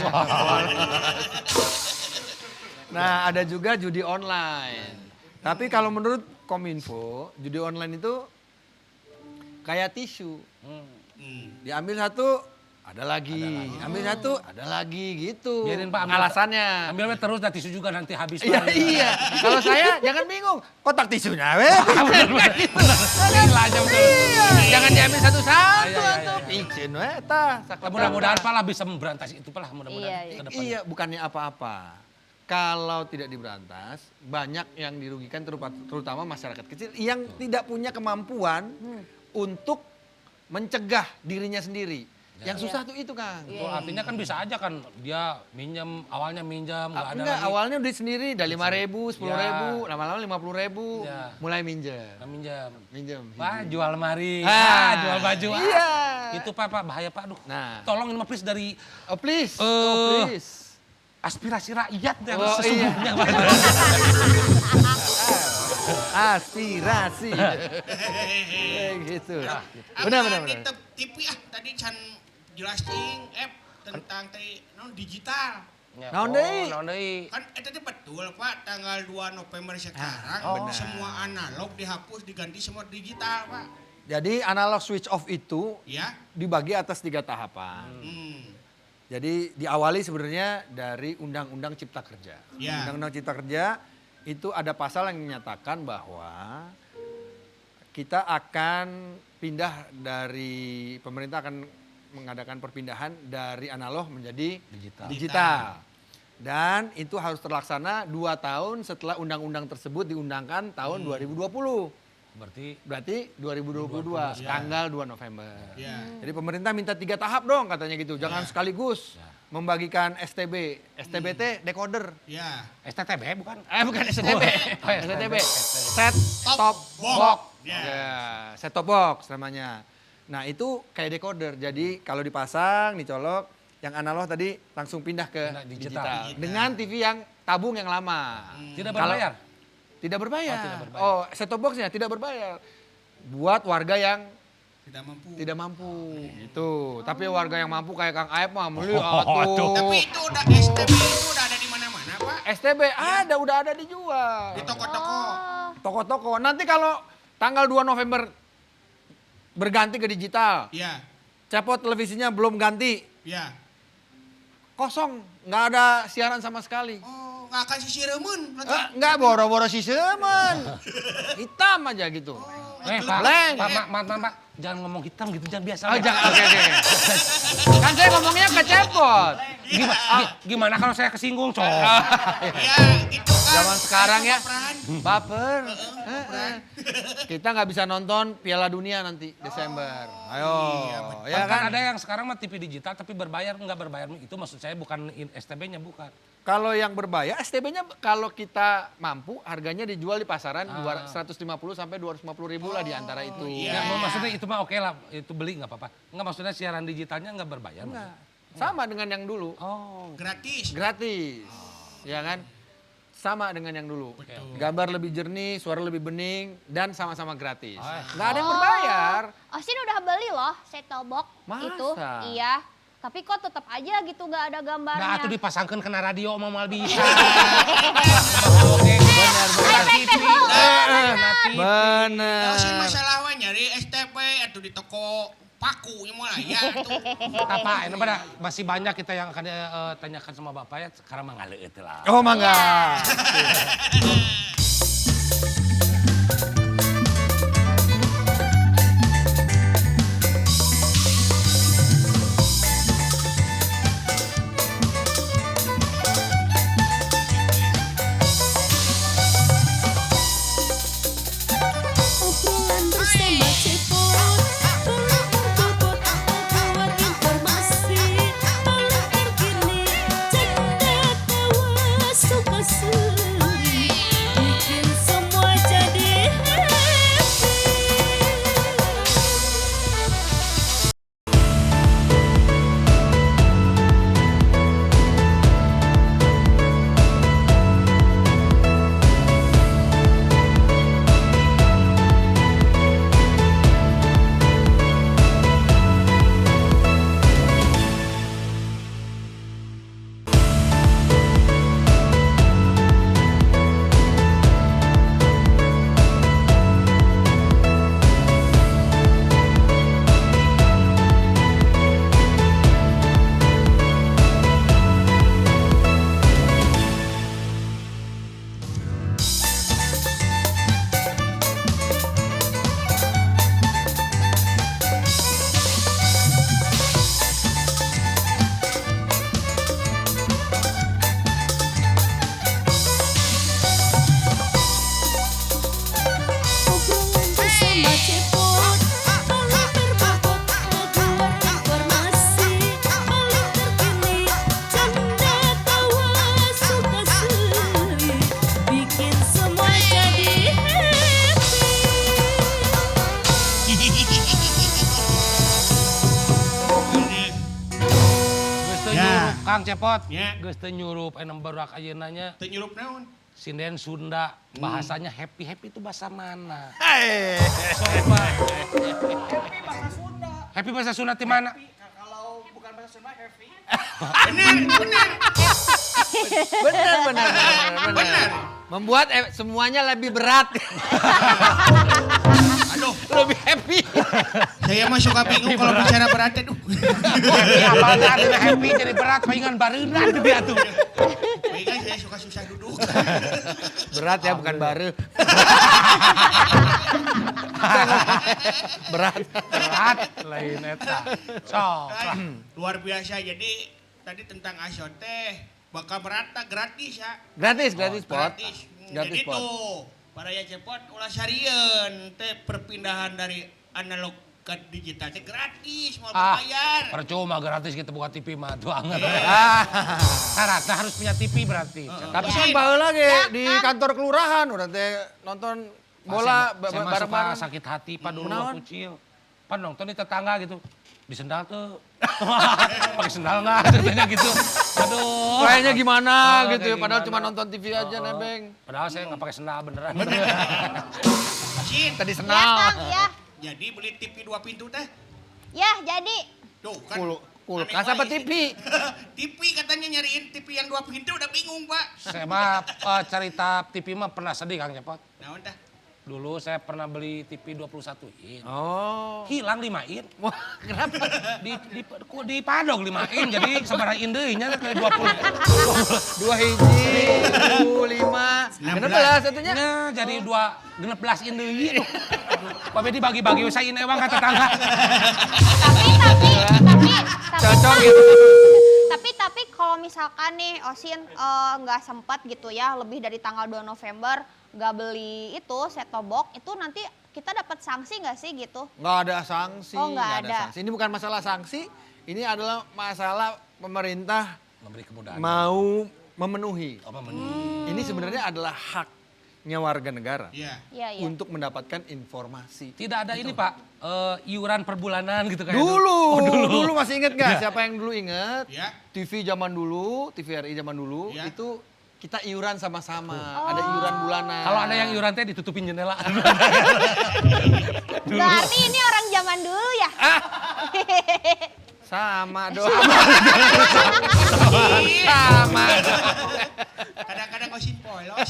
Nah, ada juga judi online. Tapi kalau menurut Kominfo, judi online itu kayak tisu. Diambil satu, ada lagi. Ambil satu, ada lagi gitu. Biarin Pak, ambil. Alasannya. Ambilnya terus dan tisu juga nanti habis. Iya, Pak. iya. Kalau saya jangan bingung. Kotak tisunya, weh. Jangan diambil satu-satu. Iya, iya, Atuh. Izin, weh. Tah. Mudah-mudahan Pak lah bisa memberantas itu Pak lah Iya, mudah-mudahan iya. ke depannya. Iya, bukannya apa-apa. Kalau tidak diberantas, banyak yang dirugikan terutama masyarakat kecil yang tidak punya kemampuan untuk mencegah dirinya sendiri. Yang susah tuh itu, Kang. Oh, artinya kan bisa aja kan dia awalnya minjem nggak ada Enggak, lagi. awalnya duit sendiri dari 5.000, 10.000, Ya. lama-lama 50.000, Ya. mulai minjem. Nggak minjem. Minjem. Wah, jual lemari. Jual baju. Iya. Itu Pak bahaya Pak. Aduh. Nah. Tolong ini mah please dari Oh please, please. aspirasi rakyat yang Oh, sesungguhnya. Aspirasi. Kayak gitu. Benar. Di TV tadi can jelasing tentang tadi digital. Naon deui? Naon deui? Kan itu teh betul Pak, tanggal 2 November sekarang benar. semua analog dihapus diganti semua digital Pak. Jadi analog switch off itu Ya. dibagi atas 3 tahapan. Jadi diawali sebenarnya dari Undang-Undang Cipta Kerja. Ya. Undang-Undang Cipta Kerja itu ada pasal yang menyatakan bahwa kita akan pindah dari pemerintah akan mengadakan perpindahan dari analog menjadi digital. Dan itu harus terlaksana 2 tahun setelah undang-undang tersebut diundangkan tahun 2020. Berarti 2022, tanggal 2 November. Ya. Jadi pemerintah minta 3 tahap dong katanya gitu. Jangan sekaligus membagikan STB. STBT decoder. Ya. STTB bukan? Bukan STB. STB. Set top box. box. Ya, Ya. set top box namanya. Nah itu kayak decoder. Jadi kalau dipasang, dicolok, yang analog tadi langsung pindah ke digital. Dengan TV yang tabung yang lama. Tidak Kalau- berbayar. Tidak berbayar. Oh, tidak berbayar. Oh, set top boxnya tidak berbayar. Buat warga yang Tidak mampu. tidak mampu gitu. Tapi warga yang mampu kayak Kang Aep mah beli Tapi atuh. itu udah STB itu udah ada di mana-mana Pak. STB udah ada dijual. Di toko-toko. Toko-toko. Nanti kalau tanggal 2 November berganti ke digital, Ya. cepot televisinya belum ganti, Ya. kosong, nggak ada siaran sama sekali. Oh, nggak akan sisiremun. Nggak boro-boro sisemen, hitam aja gitu. Pak, Leng. Pak, jangan ngomong hitam gitu, jangan biasa. Oh, jangan, oke. Kan saya ngomongnya ke Cepot. Gimana kalau saya kesinggung, Cok? Ya, gitu kan. Zaman sekarang ya. Peran. Baper. Kita nggak bisa nonton Piala Dunia nanti Desember. Ayo, ya Kan kan? ada yang sekarang mah TV digital tapi berbayar, nggak berbayar. Itu maksud saya bukan STB-nya, bukan. Kalau yang berbayar, STB-nya kalau kita mampu harganya dijual di pasaran 150 sampai 250 ribu lah di antara itu. Ya, maksudnya itu mah oke lah, itu beli nggak apa-apa. Nggak, maksudnya siaran digitalnya nggak berbayar. Enggak. Sama dengan yang dulu. Oh, Gratis. Gratis. Ya kan? Sama dengan yang dulu. Gambar lebih jernih, suara lebih bening, dan sama-sama gratis. Nggak ada yang berbayar. Osin udah beli loh set-top box Masa? itu. Iya. Tapi kok tetap aja gitu gak ada gambarnya. nah itu dipasangkan kena radio mau mal bisa. Bener. Kalau sih masalah we nyari STP atau di toko paku yang mana ya tuh. Apa? Ini pada masih banyak kita yang akan tanyakan sama Bapak ya. Sekarang mah ngaleut lah. Oh mangga. Obrolan bersama Cepot, paling berbobot, keluar informasi paling terkini, canda tawa suka seri, bikin semua jadi happy. Obrolan bersama Cepot, paling berbobot, keluar informasi paling terkini, canda tawa suka seri, bikin semua jadi happy. Geus teu Ya. nyurup Kang Cepot. Ya. Geus teu nyurup anu barudak ayeuna nya. Teu nyurup naon? Sinden Sunda, bahasanya happy itu bahasa mana? Hey. Coba. Happy bahasa Sunda di mana? Bener. Membuat semuanya lebih berat. Aduh, Lebih happy. saya mah suka bingung kalau bicara berat aduh. Apa ada happy jadi berat palingan bareunang gede atuh. Baiklah saya suka susah duduk. Berat ya, bukan baru. Berat. Berat lain eta. Sok. Luar biasa jadi tadi tentang Asion teh bakal merata gratis ya. Gratis pot. Gratis. Gratis Jadi pot. tuh para ya cepot ulah sarieun teh perpindahan dari analog ke digital teh gratis mau bayar. Percuma gratis kita buka TV mah tuh anget. Ah. Syaratnya harus punya TV berarti. Tapi kan baheula lagi di kantor kelurahan udah teh nonton bola saya mah suka bareng-bareng. sakit hati Pak dulu Naon? waktu kecil. Pak nonton di tetangga gitu. Di sendal tuh. Pakai sendal enggak ceritanya gitu. Aduh. Kayaknya gimana Oh, gitu ya, kayak padahal gimana. cuma nonton TV aja Oh. nebeng. Padahal saya nggak pakai sendal beneran. Sin, Tadi Ya senal. Kang, ya. jadi beli TV 2 pintu teh. Ya jadi. Tuh kan. Kulkas aneh apa wae. TV? TV katanya nyariin TV yang 2 pintu udah bingung, Pak. Saya mah cerita TV mah pernah sedih Kang Cepot. Naon tah? Dulu saya pernah beli TV 21 in. Oh. Hilang 5 in. Wah, kenapa? Di padok 5 in jadi sebarang in deui nya kayak 20. 2 hiji, 5. 16 satunya. Nah, jadi 16 ini gitu. Babe dibagi-bagi usahain ewang ke tetangga. Cocok gitu. Tapi kalau misalkan nih Osin nggak sempat gitu ya lebih dari tanggal 2 November nggak beli itu set-top box itu nanti kita dapat sanksi nggak sih gitu? Nggak ada sanksi. Oh, nggak ada. sanksi. Ini bukan masalah sanksi, ini adalah masalah pemerintah Memberi kemudahan. mau memenuhi. Apa memenuhi? Ini sebenarnya adalah haknya warga negara Iya. Iya, iya. untuk mendapatkan informasi. Tidak ada ini Pak, iuran per bulanan gitu kayak Dulu masih inget nggak? Siapa yang dulu inget? Ya. TV zaman dulu, TVRI zaman dulu, Ya. itu kita iuran sama-sama. Ada iuran bulanan. Kalau ada yang iuran teh ditutupin jendela. Berarti ini orang zaman dulu ya? Sama dong. Sama. Kadang-kadang Osin polos.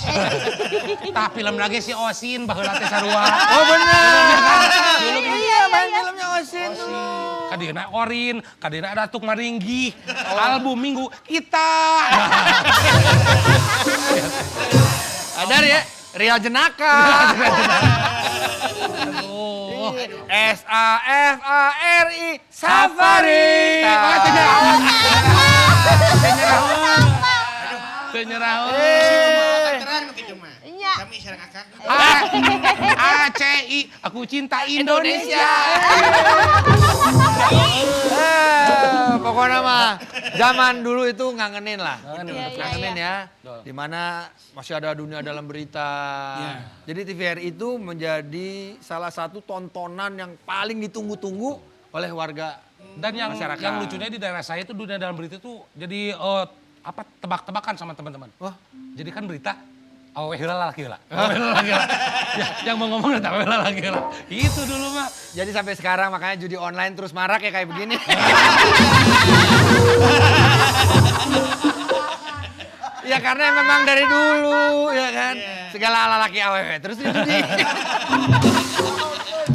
Tah film lagi si Osin baheula teh sarua. Oh bener. Iya, Main filmnya Osin dulu. Kadina Orin, kadina Datuk Maringgi. Album Minggu kita. Ada ya, Ria Jenaka. Aduh. SAFARI Safari. Tenyerah. Terang begitu mah. Iya. Kami sareng akang. ACI, aku cinta Indonesia. Pokoknya mah zaman dulu itu ngangenin lah. Iya, iya, Ngangenin iya. ya. Dimana masih ada dunia dalam berita. Iya. Jadi TVRI itu menjadi salah satu tontonan yang paling ditunggu-tunggu oleh warga. Dan yang Masyarakat. lucunya di daerah saya itu dunia dalam berita itu jadi apa tebak-tebakan sama teman-teman. Wah. Jadi kan berita heula lagi lah. Lagi lah. Yang mau ngomong tapi heula lagi lah. Itu dulu mah. Jadi sampai sekarang makanya judi online terus marak ya kayak begini. Ya karena memang dari dulu ya kan. Segala ala laki awewe terus judi.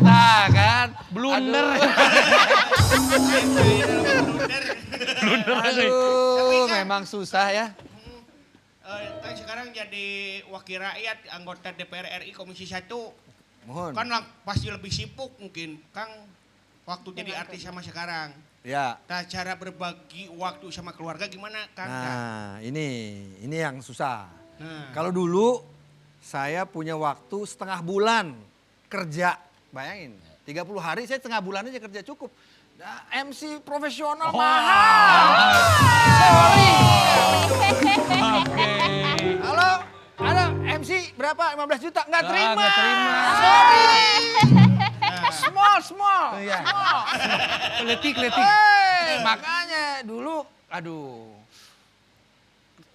Nah kan. Blunder. Aduh memang susah ya. Kan sekarang jadi wakil rakyat anggota DPR RI Komisi 1. Mohon. Kan pasti lebih sibuk mungkin Kang waktu jadi artis sama sekarang. Ya. Nah, cara berbagi waktu sama keluarga gimana Kang? Nah ini yang susah. Nah. Kalau dulu saya punya waktu setengah bulan kerja. Bayangin 30 hari saya setengah bulan aja kerja cukup. Nah, MC profesional mahal. Halo, ada MC berapa? 15 juta? Nggak terima. Nggak terima. Sorry. Small. Iya. Letik. Makanya dulu, aduh,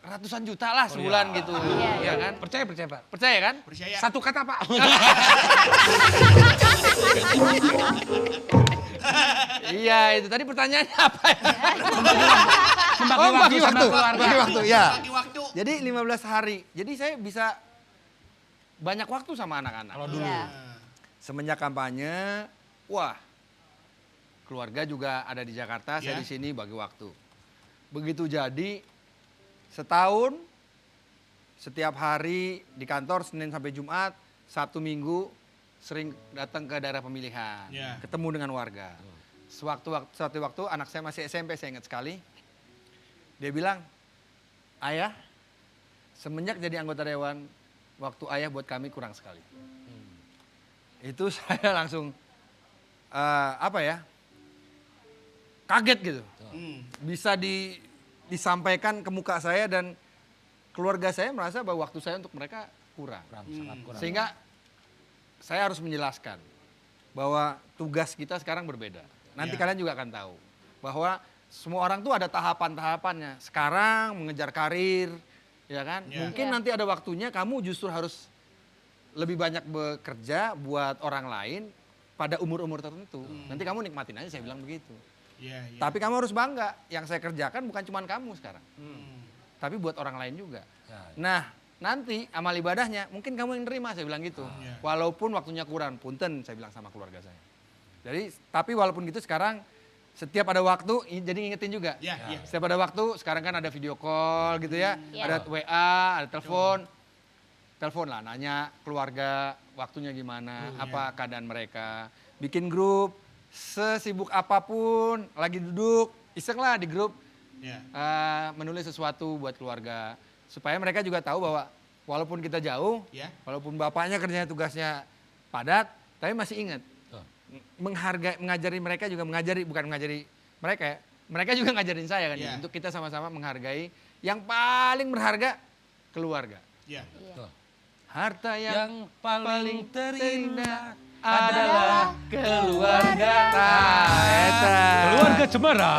ratusan juta lah sebulan gitu. Iya kan? Percaya Pak. Percaya kan? Percaya. Satu kata Pak. Iya itu tadi pertanyaannya apa ya? Membagi waktu sama keluarga. Bagi waktu, ya. Bagi waktu. Jadi 15 hari. Jadi saya bisa banyak waktu sama anak-anak. Kalau dulu. Iya. Semenjak kampanye, wah, keluarga juga ada di Jakarta, saya Ya. di sini bagi waktu. Begitu jadi, setahun, setiap hari di kantor Senin sampai Jumat, Sabtu Minggu sering datang ke daerah pemilihan, Ya. ketemu dengan warga. Suatu waktu anak saya masih SMP, saya ingat sekali, dia bilang, ayah, semenjak jadi anggota dewan, waktu ayah buat kami kurang sekali. Itu saya langsung kaget gitu. Bisa disampaikan ke muka saya dan keluarga saya merasa bahwa waktu saya untuk mereka kurang. Sangat kurang. Sehingga saya harus menjelaskan bahwa tugas kita sekarang berbeda. Nanti Ya. kalian juga akan tahu bahwa semua orang tuh ada tahapan-tahapannya. Sekarang mengejar karir, ya kan? Ya. Mungkin Ya. nanti ada waktunya kamu justru harus lebih banyak bekerja buat orang lain pada umur-umur tertentu. Nanti kamu nikmatin aja, saya bilang begitu. Iya. Tapi kamu harus bangga, yang saya kerjakan bukan cuma kamu sekarang. Tapi buat orang lain juga. Ya. Nah, nanti amal ibadahnya mungkin kamu yang nerima, saya bilang gitu. Iya. Walaupun waktunya kurang, punten saya bilang sama keluarga saya. Jadi, tapi walaupun gitu sekarang setiap ada waktu, jadi ngingetin juga. Iya. Setiap ada waktu, sekarang kan ada video call gitu ya, Iya. ada WA, ada telepon. telepon lah, nanya keluarga waktunya gimana, apa keadaan mereka. Bikin grup, sesibuk apapun, lagi duduk, iseng lah di grup, Ya. menulis sesuatu buat keluarga. Supaya mereka juga tahu bahwa walaupun kita jauh, Ya. walaupun bapaknya kerjanya tugasnya padat, tapi masih ingat. Tuh. Mengajari mereka juga bukan mengajari mereka ya. Mereka juga ngajarin saya kan, Iya. untuk kita sama-sama menghargai yang paling berharga, keluarga. Ya. Tuh. Harta Yang paling terindah adalah keluarga. Eta. keluarga Cemara.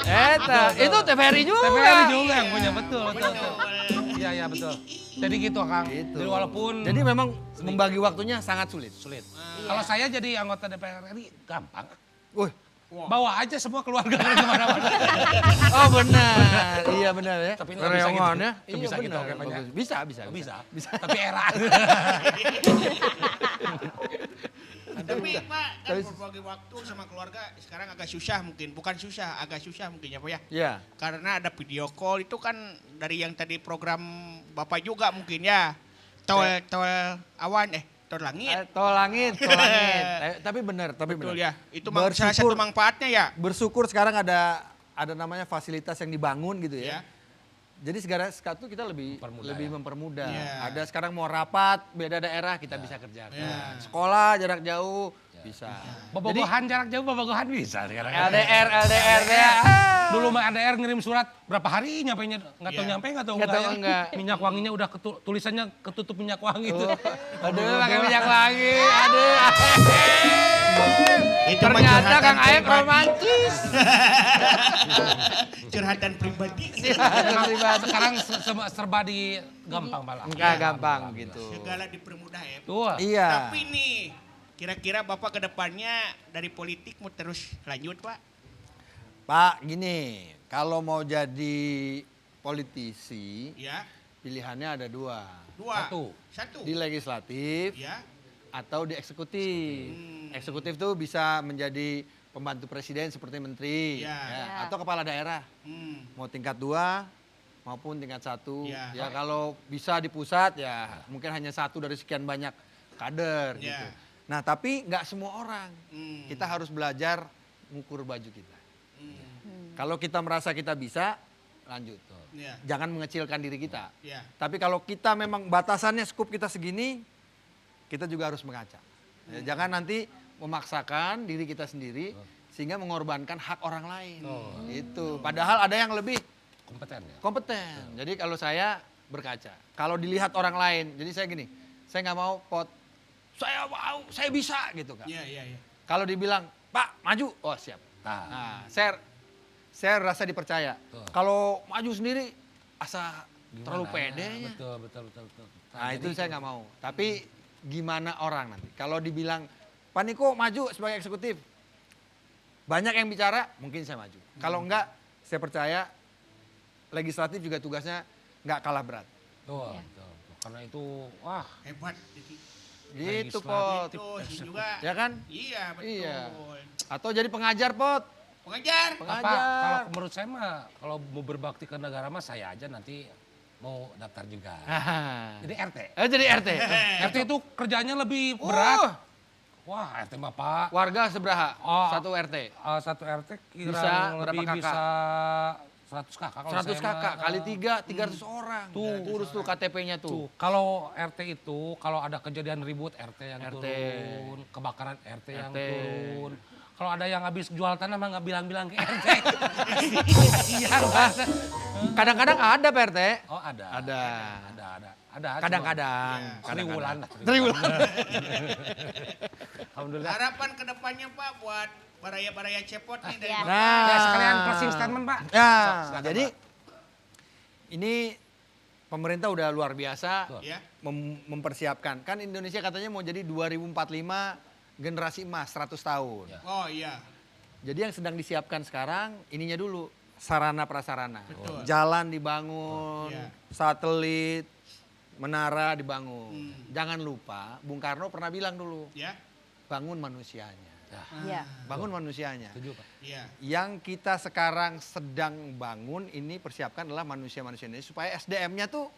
Eta. Itu TVRI juga. TVRI juga yang punya, betul. Iya, iya betul. Jadi gitu Kang. Gitu. Jadi walaupun Jadi memang membagi waktunya sangat sulit. sulit. Kalau saya jadi anggota DPR RI gampang. Wih. Bawa aja semua keluarga dari kemana-mana. Oh benar. Iya benar ya. Tapi nggak bisa gitu. Reongannya. Nggak bisa gitu, benar. oke, Pak, ya. Bagus. Bisa. Bisa. Tapi era. Tapi Pak, kan berbagi waktu sama keluarga sekarang agak susah mungkin. Bukan susah, agak susah mungkin ya Pak ya. Iya. Karena ada video call itu kan dari yang tadi program Bapak juga mungkin ya. Tol awan tol langit. Tol langit. Tapi benar, Betul benar. ya. Itu salah satu manfaatnya ya. Bersyukur sekarang ada namanya fasilitas yang dibangun gitu Ya. ya. Jadi sekarang tuh kita lebih mempermudah. Ya. Ada sekarang mau rapat beda daerah kita bisa kerjakan. Ya. Sekolah jarak jauh bisa. Bobogohan jarak jauh, bobogohan bisa sekarang. LDR ya. Dulu mah LDR ngirim surat berapa hari nyampainya nggak tahu Iya. nyampe nggak tahu Nggak tahu ya. enggak. Minyak wanginya udah tulisannya ketutup minyak wangi itu. Aduh pakai minyak wangi. Aduh. Itu mah Ternyata curhatan Kang Aep pribadi. romantis. Curhatan pribadi. Sekarang serba di gampang malah. Enggak gampang gitu. Segala dipermudah ya. Tuh. Iya. Tapi nih, kira-kira Bapak ke depannya dari politik mau terus lanjut Pak? Pak, gini, kalau mau jadi politisi, Ya. pilihannya ada dua. Dua. Satu. Di legislatif Ya. atau di eksekutif. Eksekutif tuh bisa menjadi pembantu presiden seperti menteri, Ya. atau kepala daerah. Mau tingkat 2 maupun tingkat 1. Ya. Ya kalau bisa di pusat ya mungkin hanya 1 dari sekian banyak kader Ya. gitu. Nah tapi nggak semua orang. Kita harus belajar mengukur baju kita. Kalau kita merasa kita bisa, lanjut. Ya. Jangan mengecilkan diri kita. Ya. Tapi kalau kita memang batasannya skup kita segini, kita juga harus mengaca. Ya, jangan nanti memaksakan diri kita sendiri sehingga mengorbankan hak orang lain. Itu. Padahal ada yang lebih Kompeten ya. kompeten. Jadi kalau saya berkaca, kalau dilihat orang lain, jadi saya gini, saya nggak mau saya mau, saya bisa gitu kan. Iya, iya, iya. Kalau dibilang, Pak maju, oh siap. Nah, saya rasa dipercaya. Tuh. Kalau maju sendiri, asa terlalu Gimana? pedenya. Betul. Nah itu saya nggak mau. Tapi gimana orang nanti? Kalau dibilang, Pak Niko maju sebagai eksekutif, banyak yang bicara, mungkin saya maju. Kalau enggak, saya percaya legislatif juga tugasnya nggak kalah berat. Betul. Karena itu, wah, Hebat. Gitu Legislatif. Pot. Itu juga. Ya kan? Iya, betul. Iya. Atau jadi pengajar Pot. Pengajar. kalau menurut saya mah kalau mau berbakti ke negara mah saya aja nanti mau daftar juga. Jadi RT. Jadi RT. RT itu kerjanya lebih berat. Wah, RT mah Pak. Warga seberapa? Oh. Satu RT. Satu RT kira Bisa berapa lebih kakak? bisa 100 kakak. Kalau 100 saya kakak mah, kali 3, 300 orang. Tuh. Urus tuh KTP-nya Tuh, tuh. kalau RT itu kalau ada kejadian ribut RT yang RT. turun, kebakaran RT yang RT. turun. Kalau ada yang habis jual tanah mah nggak bilang-bilang ke RT. Iya, Kadang-kadang ada Pak RT. Oh, ada. Ada. Ada. Kadang-kadang. Triwulan lah. Triwulan. Alhamdulillah. Harapan kedepannya Pak buat baraya-baraya cepot nih dari Ya. Bapak. Nah. Ya, sekalian closing statement, Pak. Ya, Silakan, jadi Pak. ini pemerintah udah luar biasa Tuh. Ya. mempersiapkan. Kan Indonesia katanya mau jadi 2045 generasi emas 100 tahun. Ya. Oh iya. Jadi yang sedang disiapkan sekarang ininya dulu, sarana prasarana. Betul. Jalan dibangun, Iya. satelit, menara dibangun. Jangan lupa Bung Karno pernah bilang dulu, Ya. bangun manusianya. Iya. Bangun manusianya. Setuju, Pak. Iya. Yang kita sekarang sedang bangun ini persiapkan adalah manusia-manusia ini supaya SDM-nya tuh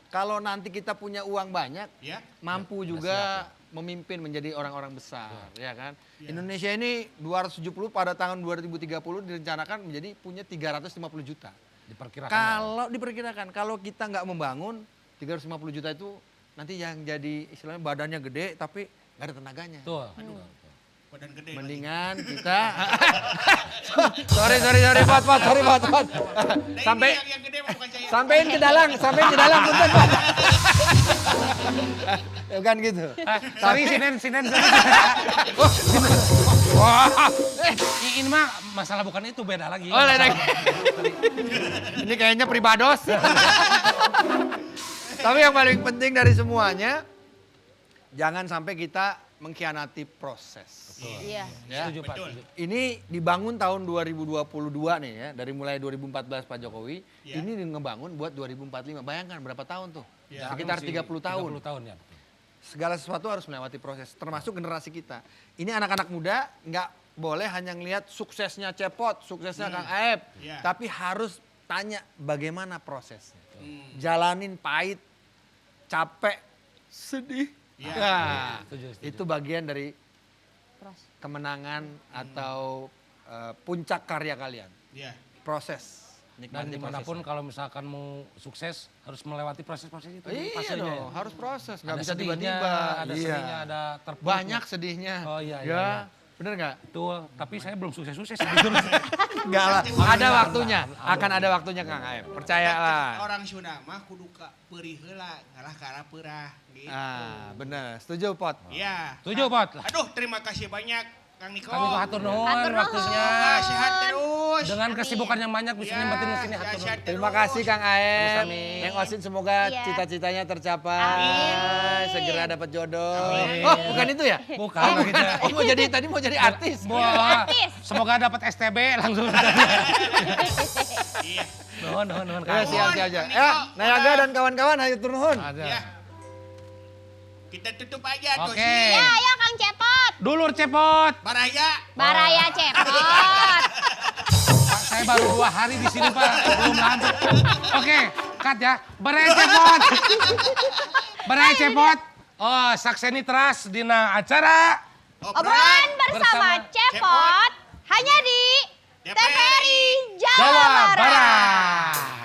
kalau nanti kita punya uang banyak, Ya. mampu udah juga siap, memimpin menjadi orang-orang besar, ya kan? Ya. Indonesia ini 270 pada tahun 2030 direncanakan menjadi punya 350 juta. Diperkirakan. Kalau diperkirakan, kalau kita nggak membangun 350 juta itu nanti yang jadi istilahnya badannya gede tapi nggak ada tenaganya. Betul. Badan gede. lagi. Mendingan kita sorry Pot, sorry Pot. Nah, Sampai ini yang gede mah bukan saya. sampein ke dalam punten Pot. Ya kan gitu. Sorry, Sinen. Wah, ini mah masalah bukan itu, beda lagi. Oh, lain lagi. Ini kayaknya pribados. Tapi yang paling penting dari semuanya, jangan sampai kita mengkhianati proses. Iya. Ya. Setuju, Pak. Betul. Setuju. Ini dibangun tahun 2022 nih ya, dari mulai 2014 Pak Jokowi, Ya. ini ngebangun buat 2045. Bayangkan berapa tahun tuh? Ya. Sekitar Masih 30 tahun. 30 tahun ya. betul. Segala sesuatu harus melewati proses, termasuk generasi kita. Ini anak-anak muda nggak boleh hanya ngelihat suksesnya Cepot, suksesnya Kang Aep, Ya. tapi harus tanya bagaimana prosesnya. Hmm. Jalanin pahit, capek, sedih. Ya. Nah, Setuju. itu bagian dari Pros. kemenangan atau puncak karya kalian. Iya. Proses. Dan Nikmati dimanapun prosesnya. kalau misalkan mau sukses harus melewati proses-proses itu. Iya pastinya dong, ya. harus proses. Nggak Ada bisa sedihnya, tiba-tiba. ada Iya. sedihnya, ada terpuruknya. Banyak sedihnya. Oh, iya, Ya, iya. bener nggak? Betul, tapi saya belum sukses-sukses gitu. Enggak lah, ada waktunya. Akan ada waktunya Kang Aep. Percayalah. Orang Sunda mah kudu ka peurih heula, ngalah ka arah peurah gitu. Ah, bener. Setuju, Pot? Iya. Setuju, Pot. Aduh, terima kasih banyak Kang Niko. Kami hatur nuhun Hatur nuhun. waktunya. Semoga sehat terus. Dengan kesibukan yang banyak bisa Iya, nyempetin ke sini sehat hatur nuhun. Terima kasih Kang Aep. Amin. Neng Osin semoga Iya. cita-citanya tercapai. Amin. Segera dapat jodoh. Amin. Oh, bukan itu ya? Bukan, Oh, gitu. oh, mau jadi artis. Wah, Artis. semoga dapat STB langsung. Iya. Nuhun, Ya, Kang. siap. Kang Ya, Niko, Nayaga dan kawan-kawan, ayo turun. Ada. Iya. Kita tutup aja tuh Oke. sih. Ya, ya Kang Cepot. Dulur cepot. Baraya. Baraya Cepot. Pak, saya baru 2 hari di sini, Pak. Belum lanjut. Oke, cut ya. Berai cepot. Berai cepot. Oh, sakseni teras dina acara. Obrolan bersama bersama Cepot hanya di TVRI TVRI Jawa Jawa Barat. Barat.